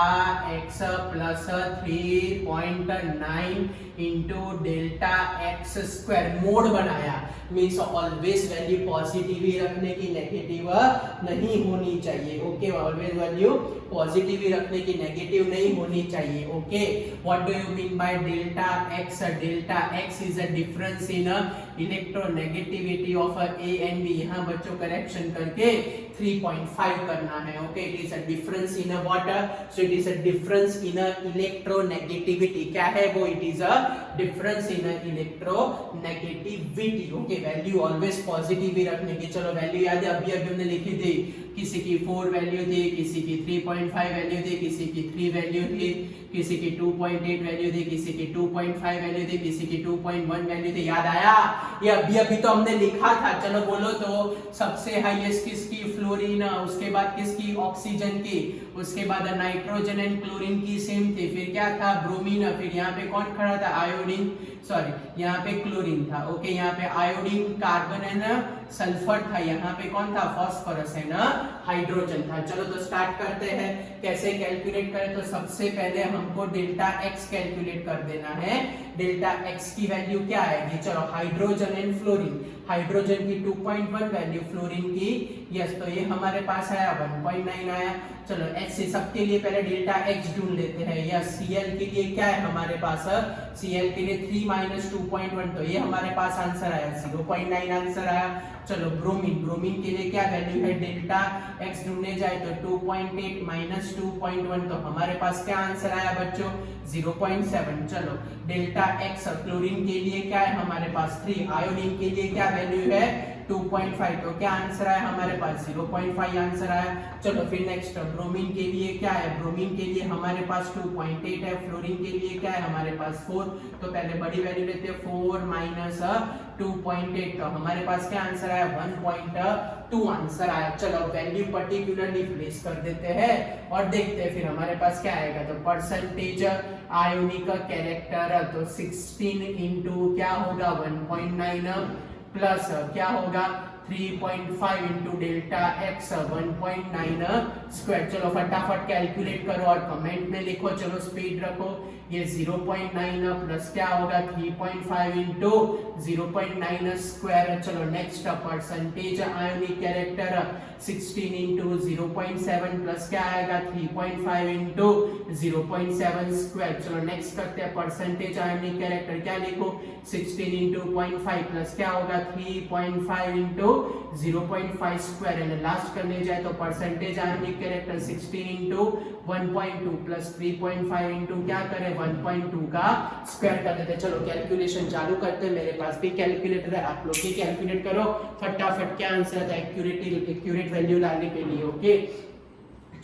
x plus 3.9 into delta x square. Mod बनाया मीन्स ऑलवेज वैल्यू पॉजिटिव ही रखने की, नेगेटिव नहीं होनी चाहिए. ओके ऑलवेज वैल्यू पॉजिटिव ही रखने की, नेगेटिव नहीं होनी चाहिए. Okay what do you mean by delta x? Delta x is a difference in electronegativity of A and B. यहाँ बच्चों करेक्शन करके 3.5 करना है. Okay it is a difference in a water, so it is a difference in electronegativity. क्या है वो? It is a difference in electronegativity. Okay value always positive ही रखने की. चलो वैल्यू याद है, अभी अभी हमने लिखी थी. किसी की 4 वैल्यू थी, किसी की 3.5 वैल्यू थी, किसी की 3 वैल्यू थी, किसी की 2.8 वैल्यू थी, किसी की 2.5 वैल्यू थी, किसी की 2.1 वैल्यू थी. याद आया? ये अभी अभी तो हमने लिखा था. चलो बोलो तो सबसे हाईएस्ट किसकी? फ्लोरीन. उसके बाद किसकी? ऑक्सीजन की. उसके बाद नाइट्रोजन एंड क्लोरीन की सेम थी. फिर क्या था? ब्रोमीन. फिर यहाँ पे कौन खड़ा था? आयोडीन. सॉरी यहाँ पे क्लोरीन था. ओके यहाँ पे आयोडीन, कार्बन एंड सल्फर था. यहाँ पे कौन था? फास्फोरस एंड हाइड्रोजन था. चलो तो स्टार्ट करते हैं. कैसे कैलकुलेट करें? तो सबसे पहले हमको डेल्टा एक्स कैलकुलेट कर देना है. डेल्टा एक्स की वैल्यू क्या आएगी? चलो हाइड्रोजन एंड फ्लोरीन. हाइड्रोजन की 2.1 वैल्यू, फ्लोरीन की यस, तो ये हमारे पास आया 1.9 आया. चलो एच से सबके लिए पहले डेल्टा एक्स ढूंढ लेते हैं. यस Cl के लिए क्या है हमारे पास? Cl के लिए 3 - 2.1, तो ये हमारे पास आंसर आया 0.9 आंसर आया. चलो ब्रोमीन. ब्रोमीन के लिए क्या वैल्यू है? डेल्टा एक्स ढूंढने जाए तो 2.8 - 2.1, तो हमारे पास क्या आंसर आया बच्चों? 0.7. चलो डेल्टा एक्स क्लोरीन के लिए क्या है हमारे पास? 3. आयोडीन के लिए क्या वैल्यू है? 2.5, तो क्या आंसर आया हमारे पास? 0.5 आंसर आया. चलो फिर नेक्स्ट ब्रोमीन के लिए क्या है? ब्रोमीन के लिए हमारे पास 2.8 है. फ्लोरीन के लिए क्या है हमारे पास? 4. तो पहले बड़ी वैल्यू लेते हैं 4 - 2.8, तो हमारे पास क्या आंसर आया? 1.2 आंसर आया. चलो वैल्यू पर्टिकुलरली प्लेस कर देते हैं और देखते हैं फिर हमारे पास क्या आएगा. तो परसेंटेज आयोनिक कैरेक्टर, तो 16 इंटू क्या होगा? 1.9 प्लस क्या होगा? 3.5 इंटू डेल्टा एक्स 1.9 स्क्वायर. चलो फटाफट कैलकुलेट करो और कमेंट में लिखो. चलो स्पीड रखो. ये 0.9 प्लस क्या होगा 3.5 इंटू 0.9 स्क्वायर। चलो next percentage ionic character 16 into 0.7 plus क्या आएगा 3.5 इंटू 0.7 स्क्वायर। चलो नेक्स्ट करते हैं परसेंटेज आयोनिक कैरेक्टर, क्या लिखो 16 इंटू 0.5 प्लस क्या होगा 3.5 इंटू 0.5 स्क्वायर। एंड लास्ट करने जाए तो percentage ionic character 16 into 1.2 plus 3.5 into क्या करें 1.2 का स्क्वायर कर देते हैं। चलो कैलकुलेशन चालू करते हैं, मेरे पास भी कैलकुलेटर है, आप लोग भी कैलकुलेट करो फटाफट क्या आंसर है एक्यूरेट वैल्यू लाने के लिए। ओके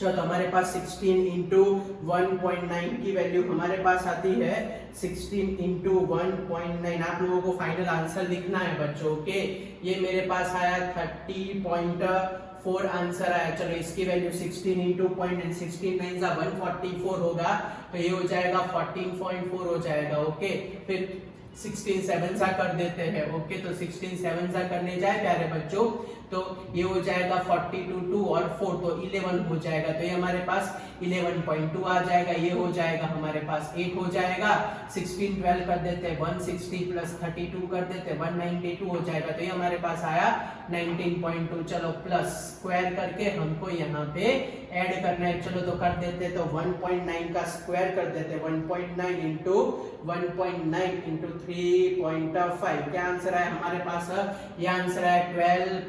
चलो तो हमारे पास 16 इंटू 1.9 की वैल्यू हमारे पास आती है 16 इंटू 1.9। आप लोगों को फाइनल आंसर लिखना है बच्चों। ओके ये मेरे पास आया 30.4 आंसर आया। चलो इसकी वैल्यू 16 इंटू 0.16 9 144 होगा, तो ये हो जाएगा 14.4 हो जाएगा। ओके फिर 16 7 सा कर देते हैं। ओके तो 16 7 सा करने जाए प्यारे बच्चों तो ये हो जाएगा 42 2 और 4 तो 11 हो जाएगा, तो ये हमारे पास 11.2 आ जाएगा। ये हो जाएगा हमारे पास 8 हो जाएगा। 16 12 कर देते हैं 160 प्लस 32 कर देते हैं 192 हो जाएगा, तो ये हमारे पास आया 19.2। चलो प्लस स्क्वायर करके हमको यहाँ पे ऐड करना है। चलो तो कर देते तो 1.9 का स्क्वायर कर देते 1.9 इंटू 1.9 इंटू 3.5 क्या आंसर है हमारे पास, ये आंसर है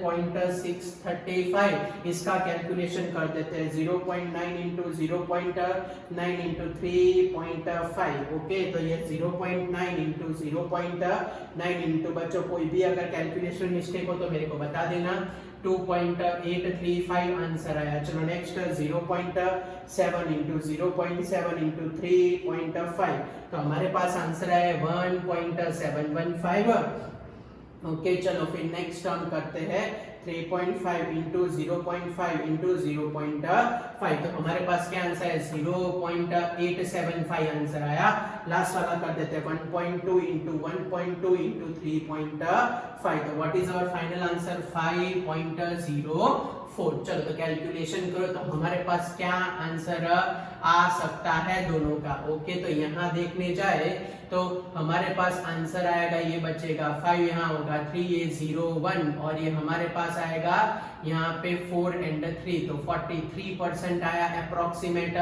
12.635। इसका कैलकुलेशन कर देते हैं 0.9 इंटू 0.9 इंटू 3.5। ओके तो ये 0.9 इंटू 0.9 इंटू बच्चों कोई भी अगर कैलकुलेशन मिस्टेक हो तो मेरे को बता देना। 2.835 आंसर आया। चलो नेक्स्ट 0.7 इंटू 0.7 इंटू 3.5 तो हमारे पास आंसर है 1.715। ओके चलो फिर नेक्स्ट हम करते हैं 3.5 इंटू 0.5 इंटू 0.5 तो हमारे पास क्या आंसर है 0.875 आंसर आया। लास्ट वाला कर देते हैं 1.2 इंटू 1.2 इंटू 3.5 तो what is our final answer 5.04। चलो तो कैलकुलेशन करो तो हमारे पास क्या आंसर आ सकता है दोनों का। ओके तो यहाँ देखने जाए तो हमारे पास आंसर आएगा ये बचेगा 5 यहाँ होगा 3 ये 0 1 और ये हमारे पास आएगा यहाँ पे 4 एंड 3 तो 43% आया अप्रोक्सीमेट।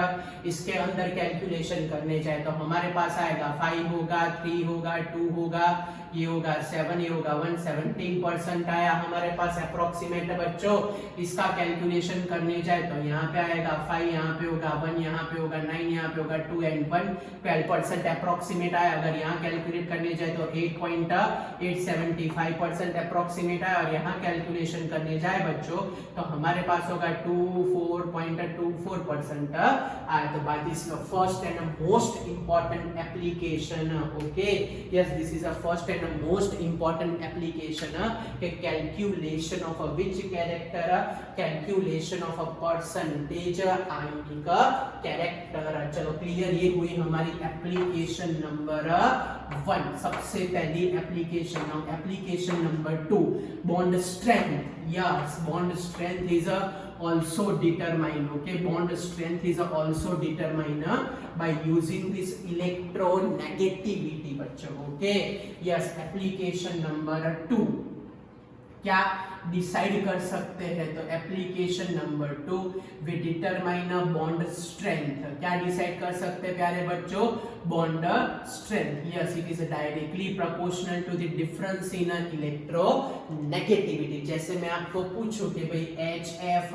इसके अंदर कैलकुलेशन करने जाए तो हमारे पास आएगा 5 होगा 3 होगा 2 होगा ये होगा 7 ये होगा 1 17% आया हमारे पास अप्रोक्सीमेट बच्चों। इसका कैलकुलेशन करने जाए तो यहाँ पे आएगा 5 यहाँ पे होगा 1 यहाँ पे होगा 9 यहाँ पे होगा 2 एंड 1 12% अप्रोक्सीमेट आया। अगर यहाँ कैलकुलेट करने जाए तो 8.875% अप्रोक्सीमेट आया और यहाँ कैलकुलेशन करने जाए बच्चों तो हमारे पास होगा 24.24% आया। तो बात is first and most important application. Okay yes this is a first and most important application calculation of a which character calculation of a percentage ionic character. चलो क्लियर ये हुई हमारी एप्लीकेशन नंबर 1 सबसे पहली application. Now application number 2 bond strength. yes bond strength is also determined okay bond strength is also determined by using this electronegativity बच्चों। okay yes application number 2 क्या डिसाइड कर सकते हैं तो application number 2 we determine a bond strength. क्या डिसाइड कर सकते हैं प्यारे बच्चों bond strength. Yes it is directly proportional to the difference in electronegativity. जैसे मैं आपको पूछूं कि भाई HF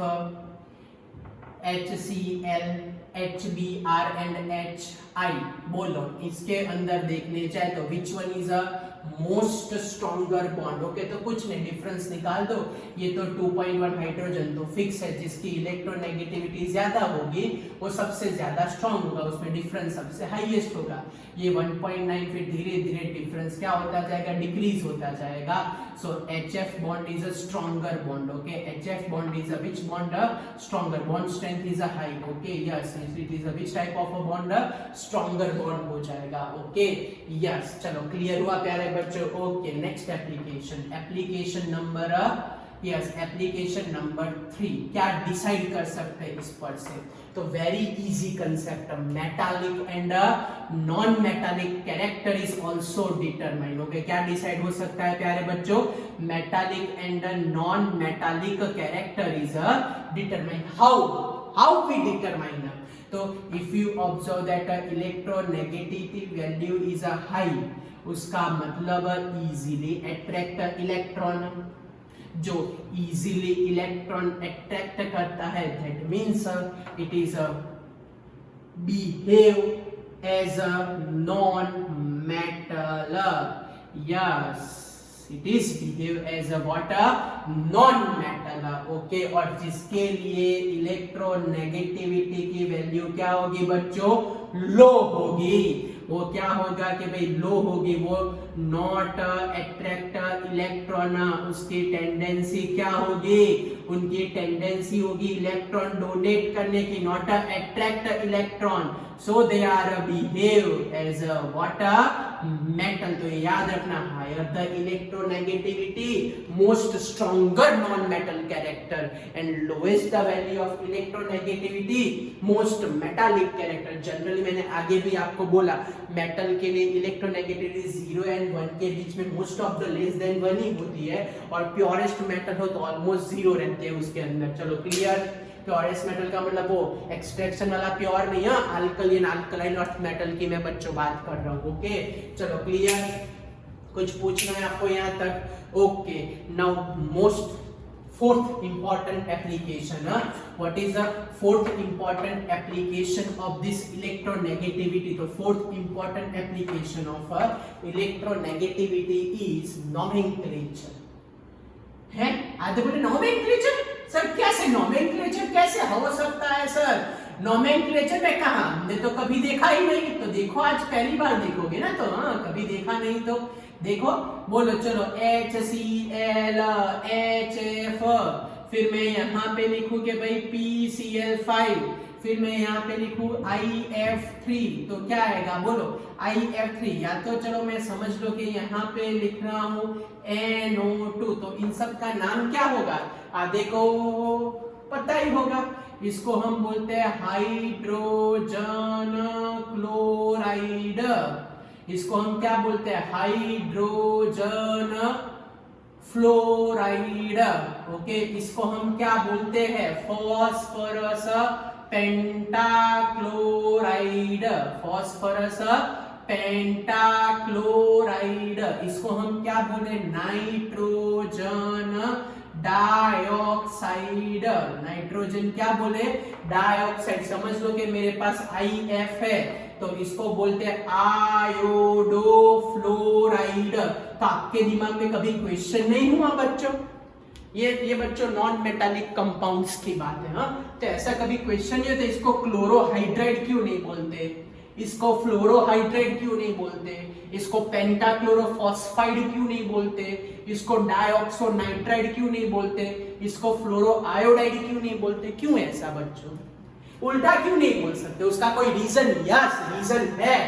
HCl HBr and HI बोलो इसके अंदर देखने जाए तो which one is a most stronger bond. Okay तो कुछ नहीं डिफरेंस निकाल दो। ये तो 2.1 हाइड्रोजन तो फिक्स है जिसकी इलेक्ट्रोनेगेटिविटी ज्यादा होगी वो सबसे ज्यादा स्ट्रॉन्ग होगा उसमें डिफरेंस सबसे हाईएस्ट होगा। ये 1.9 फिर धीरे धीरे डिफरेंस क्या होता जाएगा डिक्रीज होता जाएगा। सो HF bond is a stronger bond. Okay HF bond is a which bond stronger bond strength is a high. Okay yes it is a which type of a bond stronger bond हो जाएगा। ओके यस चलो क्लियर हुआ प्यारे बच्चों। Okay next application application number yes, application number 3 क्या डिसाइड कर सकते हैं इस पर से? तो very easy concept, metallic and non metallic character is also determine. Okay, क्या डिसाइड हो सकता है प्यारे बच्चों? Metallic and non metallic character is determine. How we determine? तो if you observe that electronegativity value is a high, उसका मतलब इजीली अट्रैक्ट इलेक्ट्रॉन, जो इजीली इलेक्ट्रॉन अट्रैक्ट करता है, that means it is behave as a non metal. Yes, it is behave as a what? Non metal. Okay, और जिसके लिए इलेक्ट्रोनेगेटिविटी की वैल्यू क्या होगी बच्चों? लो होगी। वो क्या होगा कि भाई लो होगी, वो नॉट अट्रैक्ट इलेक्ट्रॉन, उसकी टेंडेंसी क्या होगी? उनकी टेंडेंसी होगी इलेक्ट्रॉन डोनेट करने की, not attract electron, so they are behave as what? Metal. तो याद रखना, higher the electronegativity most stronger non metal character and lowest the value of electronegativity most metallic character. Generally मैंने आगे भी आपको बोला, मेटल के लिए इलेक्ट्रोनेगेटिविटी 0 एंड 1 के बीच में most of the less than 1 ही होती है, और प्योरेस्ट मेटल हो तो ऑलमोस्ट 0 रहते हैं उसके अंदर। चलो क्लियर? प्योरेस्ट मेटल का मतलब वो एक्सट्रैक्शन वाला प्योर नहीं है, अल्कलीन अल्कलाइन अर्थ मेटल की मैं बच्चों बात कर रहा हूँ। ओके, चलो क्लियर? कुछ पूछना है आपको यहाँ तक? Okay, now most fourth important application. What is the fourth important application of this electronegativity? तो fourth important application of electronegativity is nomenclature. है? आधे बोले nomenclature? सर कैसे nomenclature कैसे हो सकता है सर? nomenclature में कहा? हमने तो कभी देखा ही नहीं। तो देखो, आज पहली बार देखोगे ना, तो हाँ, कभी देखा नहीं तो देखो, बोलो चलो HCl HF, फिर मैं यहाँ पे लिखूं कि भाई PCl5, फिर मैं यहाँ पे लिखूं IF3, तो क्या आएगा बोलो? IF3। या तो चलो मैं समझ लो कि यहाँ पे लिख रहा हूँ NO2, तो इन सब का नाम क्या होगा? आधे को पता ही होगा, इसको हम बोलते हैं हाइड्रोजन क्लोराइड। इसको हम क्या बोलते हैं? Hydrogen fluoride. ओके, इसको हम क्या बोलते हैं? Phosphorus pentachloride. Phosphorus pentachloride. इसको हम क्या बोले? Nitrogen dioxide. नाइट्रोजन क्या बोले? डाइऑक्साइड। समझ लो कि मेरे पास IF है, तो इसको बोलते हैं आयोडोफ्लोराइड। तो आपके दिमाग में कभी क्वेश्चन नहीं हुआ बच्चों? ये बच्चों नॉन मेटालिक कंपाउंड्स की बात है। हाँ, तो ऐसा कभी क्वेश्चन नहीं होता इसको क्लोरोहाइड्राइड क्यों नहीं बोलते, इसको फ्लोरोहाइड्राइड क्यों नहीं बोलते, इसको पेंटाक्लोरोफॉस्फाइड क्यों नहीं बोलते, इसको डाइऑक्सो नाइट्राइड क्यों नहीं बोलते, इसको फ्लोरोआयोडाइड क्यों नहीं बोलते? क्यों ऐसा बच्चों? उल्टा क्यों नहीं बोल सकते? उसका कोई रीजन? यस, रीजन है।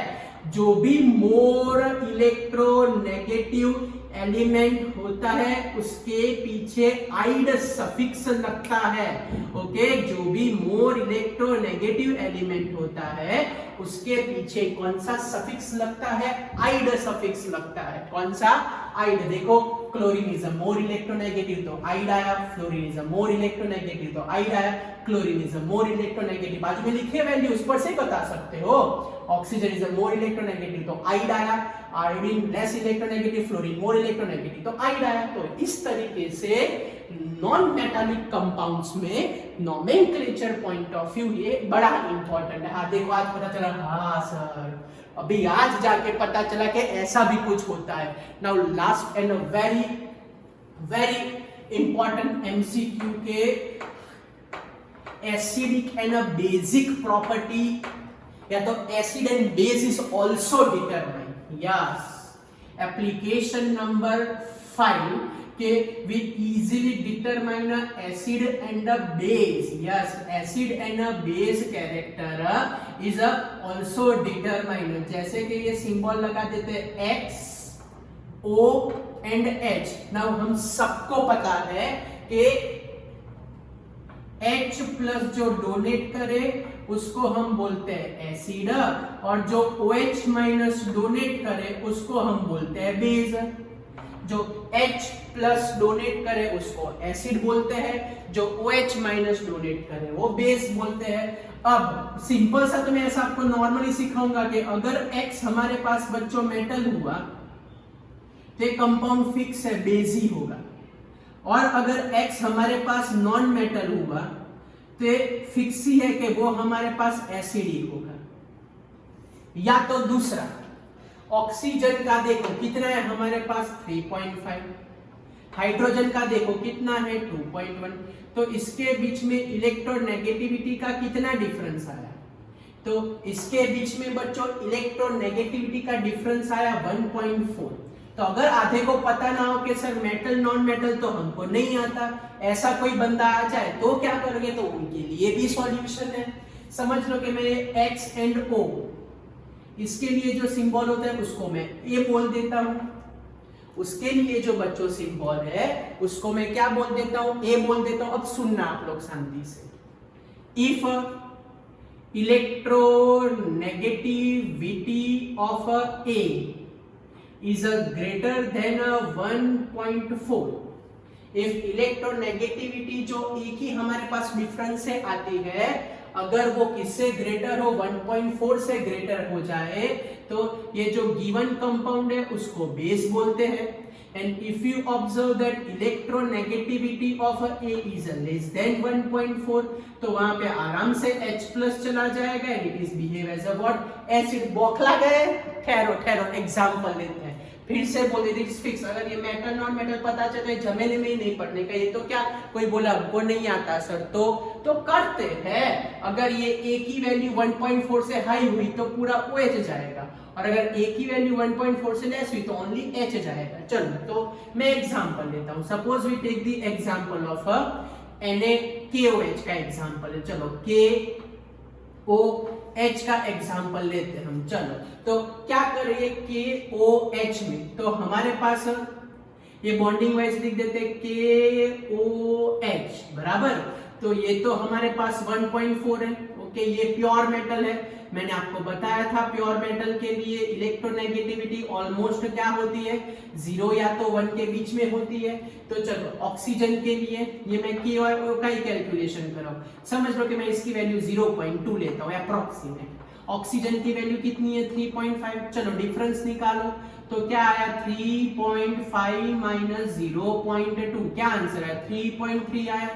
जो भी मोर इलेक्ट्रोनेगेटिव एलिमेंट होता है उसके पीछे आइड सफिक्स लगता है। ओके, जो भी मोर इलेक्ट्रोनेगेटिव एलिमेंट होता है उसके पीछे कौन सा सफिक्स लगता है? आइड सफिक्स लगता है। कौन सा? आइड। देखो, क्लोरीनिज्म मोर इलेक्ट्रोनेगेटिव तो आइड आया, फ्लोरीनिज्म मोर इलेक्ट्रोनेगेटिव तो आइड आया, क्लोरीनिज्म मोर इलेक्ट्रोनेगेटिव बाजू में लिखे वैल्यू उस पर से बता सकते हो। ऑक्सीजनिज्म मोर इलेक्ट्रोनेगेटिव तो आइड आया, iodine less electronegative, fluorine more electronegative तो आइड आया। तो इस तरीके से नॉन मेटालिक कंपाउंड्स में नोमेनक्लेचर पॉइंट ऑफ व्यू ये बड़ा इंपॉर्टेंट है। हाँ देखो, आज पता चला। हाँ सर, अभी आज जाके पता चला कि ऐसा भी कुछ होता है। Now last and very very important MCQ के एसिडिक एंड बेसिक प्रॉपर्टी, या तो acid and base is also determined. Yes, application number 5 के we easily determine acid and a base. Yes, acid and a base character is also determined. जैसे कि ये सिंबल लगा देते हैं X O and H। Now हम सबको पता है कि H प्लस जो डोनेट करे उसको हम बोलते हैं एसिड, और जो OH माइनस डोनेट करे उसको हम बोलते हैं बेस। जो H प्लस डोनेट करे उसको एसिड बोलते हैं, जो OH माइनस डोनेट करे वो बेस बोलते हैं। अब सिंपल सा तो मैं ऐसा आपको नॉर्मली सिखाऊंगा कि अगर X हमारे पास बच्चों मेटल हुआ तो ये कंपाउंड फिक्स है, बेस ही होगा, और अगर X हमारे पास नॉन मेटल हुआ तो ये फिक्स ही है कि वो हमारे पास एसिड ही होगा। या तो दूसरा, ऑक्सीजन का देखो कितना है हमारे पास 3.5, हाइड्रोजन का देखो कितना है 2.1, तो इसके बीच में इलेक्ट्रोनेगेटिविटी का कितना डिफरेंस आया? तो इसके बीच में बच्चों इलेक्ट्रोनेगेटिविटी का डिफरेंस आया 1.4। तो अगर आधे को पता ना हो कि सर मेटल नॉन मेटल तो हमको नहीं आता, ऐसा कोई बंदा आ जाए तो क्या करोगे? तो उनके लिए भी सॉल्यूशन है। समझ लो कि मेरे X एंड O, इसके लिए जो सिंबल होता है उसको मैं A बोल देता हूं, उसके लिए जो बच्चों सिंबल है उसको मैं क्या बोल देता हूं? A बोल देता हूं। अब सुनना आप लोग शांति से, if electronegativity of A is a greater than a 1.4, if electronegativity जो E की हमारे पास डिफरेंस से आती है, अगर वो किससे ग्रेटर हो, 1.4 से ग्रेटर हो जाए, तो ये जो गिवन कंपाउंड है उसको बेस बोलते हैं। And if you observe that electronegativity of A is less than 1.4, तो वहां पे आराम से H प्लस चला जाएगा and it is behave as a what? Acid. बौखला गए? ठहरो एग्जांपल लेते हैं, फिर से बोल देते फिक्स। अगर ये मेटल नॉन मेटल पता चले तो झमेले में ही नहीं पड़ने का। ये तो क्या कोई बोला हमको नहीं आता सर, तो करते हैं। अगर ये A की वैल्यू 1.4 से हाई हुई तो पूरा OH जाएगा, और अगर A की वैल्यू 1.4 से लेस हुई तो ओनली H जाएगा। चलो तो मैं एग्जांपल लेता हूं। Suppose we take the example of NaKOH का एग्जांपल है। चलो KOH का एग्जांपल लेते हैं हम। चलो तो क्या करेंगे KOH में, तो हमारे पास ये बॉन्डिंग वाइज लिख देते हैं KOH बराबर, तो ये तो हमारे पास 1.4 है। ओके, ये प्योर मेटल है। मैंने आपको बताया था प्योर मेटल के लिए इलेक्ट्रोनेगेटिविटी ऑलमोस्ट क्या होती है? 0 या तो 1 के बीच में होती है। तो चलो ऑक्सीजन के लिए ये मैं K और O का ही कैलकुलेशन कर रहा हूं। समझ लो कि मैं इसकी वैल्यू 0.2 लेता हूं अप्रॉक्सीमेट। ऑक्सीजन की वैल्यू कितनी है? 3.5। चलो डिफरेंस निकालो, तो क्या आया? 3.5 माइनस 0.2, क्या आंसर है? 3.3 आया।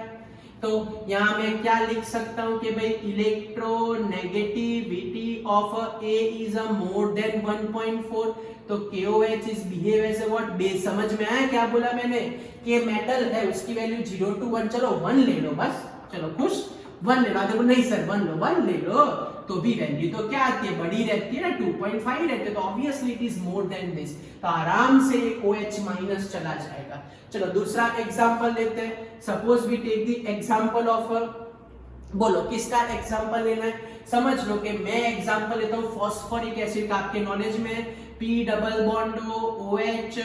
तो यहां मैं क्या लिख सकता हूं कि भाई electronegativity of A is a more than 1.4, तो KOH is behave as a what? Base. समझ में आया क्या बोला मैंने? कि मेटल है उसकी वैल्यू 0 to 1, चलो 1 ले लो बस। चलो खुश, 1 ले लो। देखो नहीं सर 1 लो, 1 ले लो तो भी वैल्यू तो क्या आती है? बड़ी रहती है ना, 2.5 रहती है, तो obviously it is more than this, तो आराम से OH माइनस चला जाएगा। चलो दूसरा एग्जांपल लेते हैं। Suppose we take the example of, बोलो किसका एग्जांपल लेना है? समझ लो कि मैं एग्जांपल लेता हूं फॉस्फोरिक एसिड का। आपके नॉलेज में P double bond OH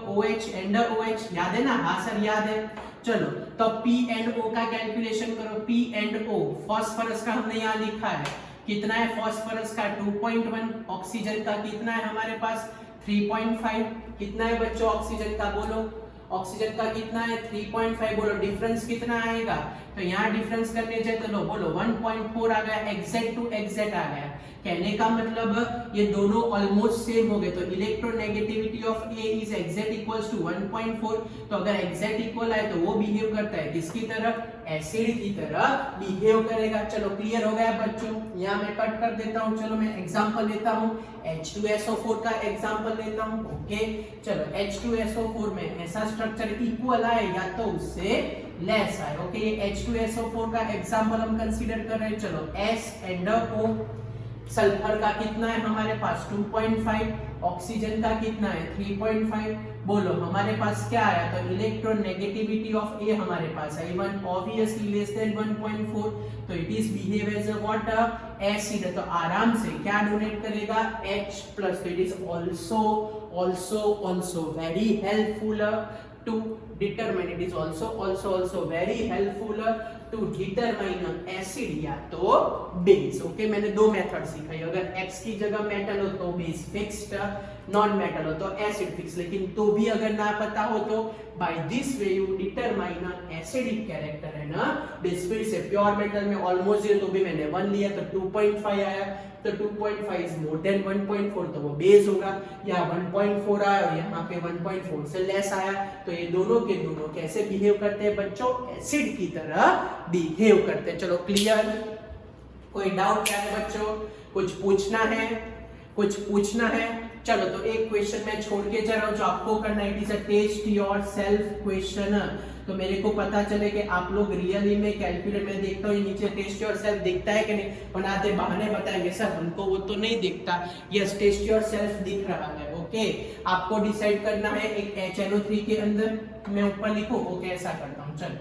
OH and OH याद है ना? हाँ सर याद है। चलो तो P एंड O का कैलकुलेशन करो। P एंड O, फॉस्फोरस का हमने यहाँ लिखा है, कितना है फॉस्फोरस का? 2.1। ऑक्सीजन का कितना है हमारे पास? 3.5। कितना है बच्चों ऑक्सीजन का? बोलो ऑक्सीजन का कितना है? 3.5। बोलो डिफरेंस कितना आएगा? तो यहाँ डिफरेंस करने जाए तो लो बोलो 1.4 आ गया, एग्जैक्ट टू एग्जैक्ट आ गया। कहने का मतलब ये दोनों ऑलमोस्ट सेम हो गए, तो electronegativity of A is exact equals to 1.4। तो अगर एग्जैक्ट इक्वल है तो वो बिहेव करता है किसकी तरह? एसिड की तरह बिहेव करेगा। चलो क्लियर हो गया बच्चों? यहाँ मैं कट कर देता हूँ। चलो मैं एग्जांपल लेता हूँ, H2SO4 का एग्जांपल लेता हूँ। ओके चलो H2SO4 में ऐसा स्ट्रक्चर इक्वल आए या तो उससे लेस आए। ओके ये H2SO4 का एग्जांपल हम कंसीडर कर रहे हैं। चलो S एंड O, सल्फर का कितना है हमारे पास? 2.5। ऑक्सीजन का कितना है? 3.5। बोलो हमारे पास क्या आया? तो इलेक्ट्रोनेगेटिविटी ऑफ A हमारे पास है 1, ऑब्वियसली लेस देन 1.4, तो it is behave as a what? Acid. तो आराम से क्या डोनेट करेगा? H plus. तो it is also very helpful to determine, it is also very helpful to determine acid या तो बेस। ओके, मैंने दो मेथड सिखाई, अगर x की जगह मेटल हो तो बेस फिक्स्ड, नॉन मेटल हो तो एसिड फिक्स। लेकिन तो भी अगर ना पता हो तो by this way you determine acidic character है ना बेस। फिर से प्योर मेटल में ऑलमोस्ट 0 तो भी मैंने 1 लिया तो 2.5 आया, तो 2.5 इज मोर देन 1.4 तो वो बेस होगा, या 1.4 आया और यहाँ पे 1.4 से लेस आया, तो ये दोनों के दोनों कैसे बिहेव करते हैं बच्चों, एसिड की तरह बिहेव करते हैं। चलो क्लियर, कोई डाउट क्या है बच्चों, कुछ पूछना है? चलो तो एक क्वेश्चन मैं छोड़ के जा रहा हूं जो आपको करना है, it is a test yourself question. तो मेरे को पता चले कि आप लोग रियली में कैलकुलेट में देखता हूँ नीचे टेस्ट योर सेल्फ दिखता है कि नहीं, बनाते बहाने बताएंगे सर हमको वो तो नहीं दिखता। यस, टेस्ट योर सेल्फ दिख रहा है। ओके, आपको डिसाइड करना है एक HNO3 के अंदर, मैं ऊपर लिखूं, ओके ऐसा करता हूँ। चलो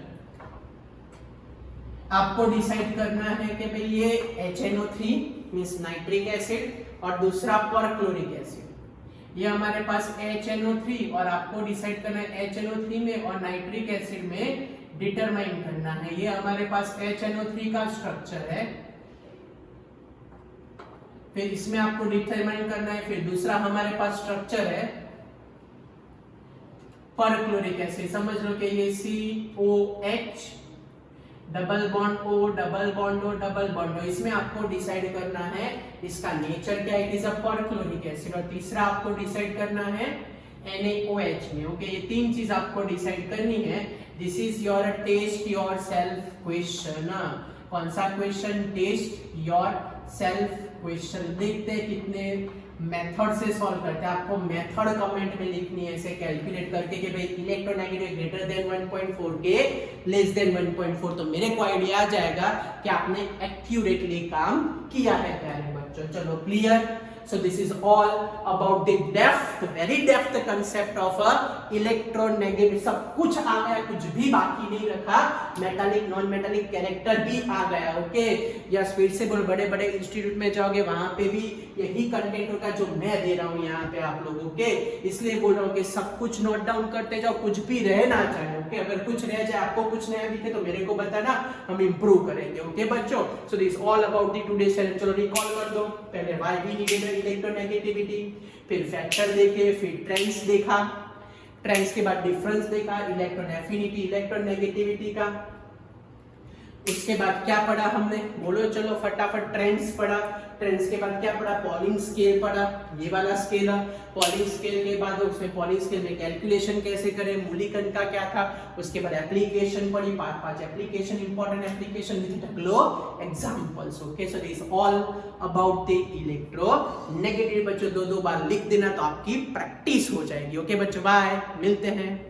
आपको डिसाइड करना है कि भाई ये HNO3 मींस नाइट्रिक एसिड और दूसरा परक्लोरिक एसिड, ये हमारे पास HNO3 और आपको डिसाइड करना है HNO3 में और नाइट्रिक एसिड में डिटरमाइन करना है। ये हमारे पास HNO3 का स्ट्रक्चर है, फिर इसमें आपको डिटरमाइन करना है। फिर दूसरा हमारे पास स्ट्रक्चर है परक्लोरिक एसिड, समझ लो कि ये COH double bond O double bond O double bond O, इसमें आपको डिसाइड करना है इसका नेचर क्या है, it is a perchloric acid. और तीसरा आपको डिसाइड करना है NaOH में। ओके, ये तीन चीज आपको डिसाइड करनी है। This is your test yourself question. कौन सा question? Test yourself question. देखते हैं कितने मेथड से सॉल्व करते हैं। आपको मेथड कमेंट में लिखनी है ऐसे कैलकुलेट करके कि भाई इलेक्ट्रोनेगेटिव ग्रेटर देन 1.4 के लेस देन 1.4, तो मेरे को आइडिया आ जाएगा कि आपने एक्यूरेटली काम किया है प्यारे बच्चों। चलो clear, so this is all about the depth, very depth concept of a electronegative। सब कुछ आ गया, कुछ भी बाकी नहीं रखा, मेटालिक नॉन मेटालिक कैरेक्टर भी आ गया। ओके, या स्पीड से बोल, बड़े बड़े इंस्टीट्यूट में जाओगे वहां पे भी यही कंटेंट होगा जो मैं दे रहा हूँ यहाँ पे आप लोगों के, इसलिए बोल रहा हूँ कि सब कुछ नोट डाउन करते जाओ, कुछ भी रह ना चाहे। ओके, अगर कुछ रह जाए, आपको कुछ नया दिखे तो मेरे को बताना, हम इंप्रूव करेंगे। ओके बच्चों, so this all about the today session. चलो रिकॉल कर दो, पहले व्हाई वी नीडेड इलेक्ट्रोनेगेटिविटी, फिर फैक्टर देखे, फिर ट्रेंड्स देखा, ट्रेंड्स के बाद डिफरेंस देखा, इलेक्ट्रॉन एफिनिटी इलेक्ट्रोनेगेटिविटी का। उसके बाद क्या पढ़ा हमने, बोलो चलो फटाफट। ट्रेंड्स पढ़ा, ट्रेंड्स के बाद क्या पढ़ा, पॉलिंग स्केल पढ़ा, ये वाला स्केल है। पॉलिंग स्केल के बाद उसमें पॉलिंग स्केल में कैलकुलेशन कैसे करें, मूल्यांकन का क्या था। उसके बाद एप्लीकेशन पढ़ी, 5 application, important application with low examples. Okay, so this all about the electronegative. बच्चों 2 बार लिख देना तो आपकी प्रैक्टिस हो जाएगी। ओके बच्चों, बाय, मिलते हैं।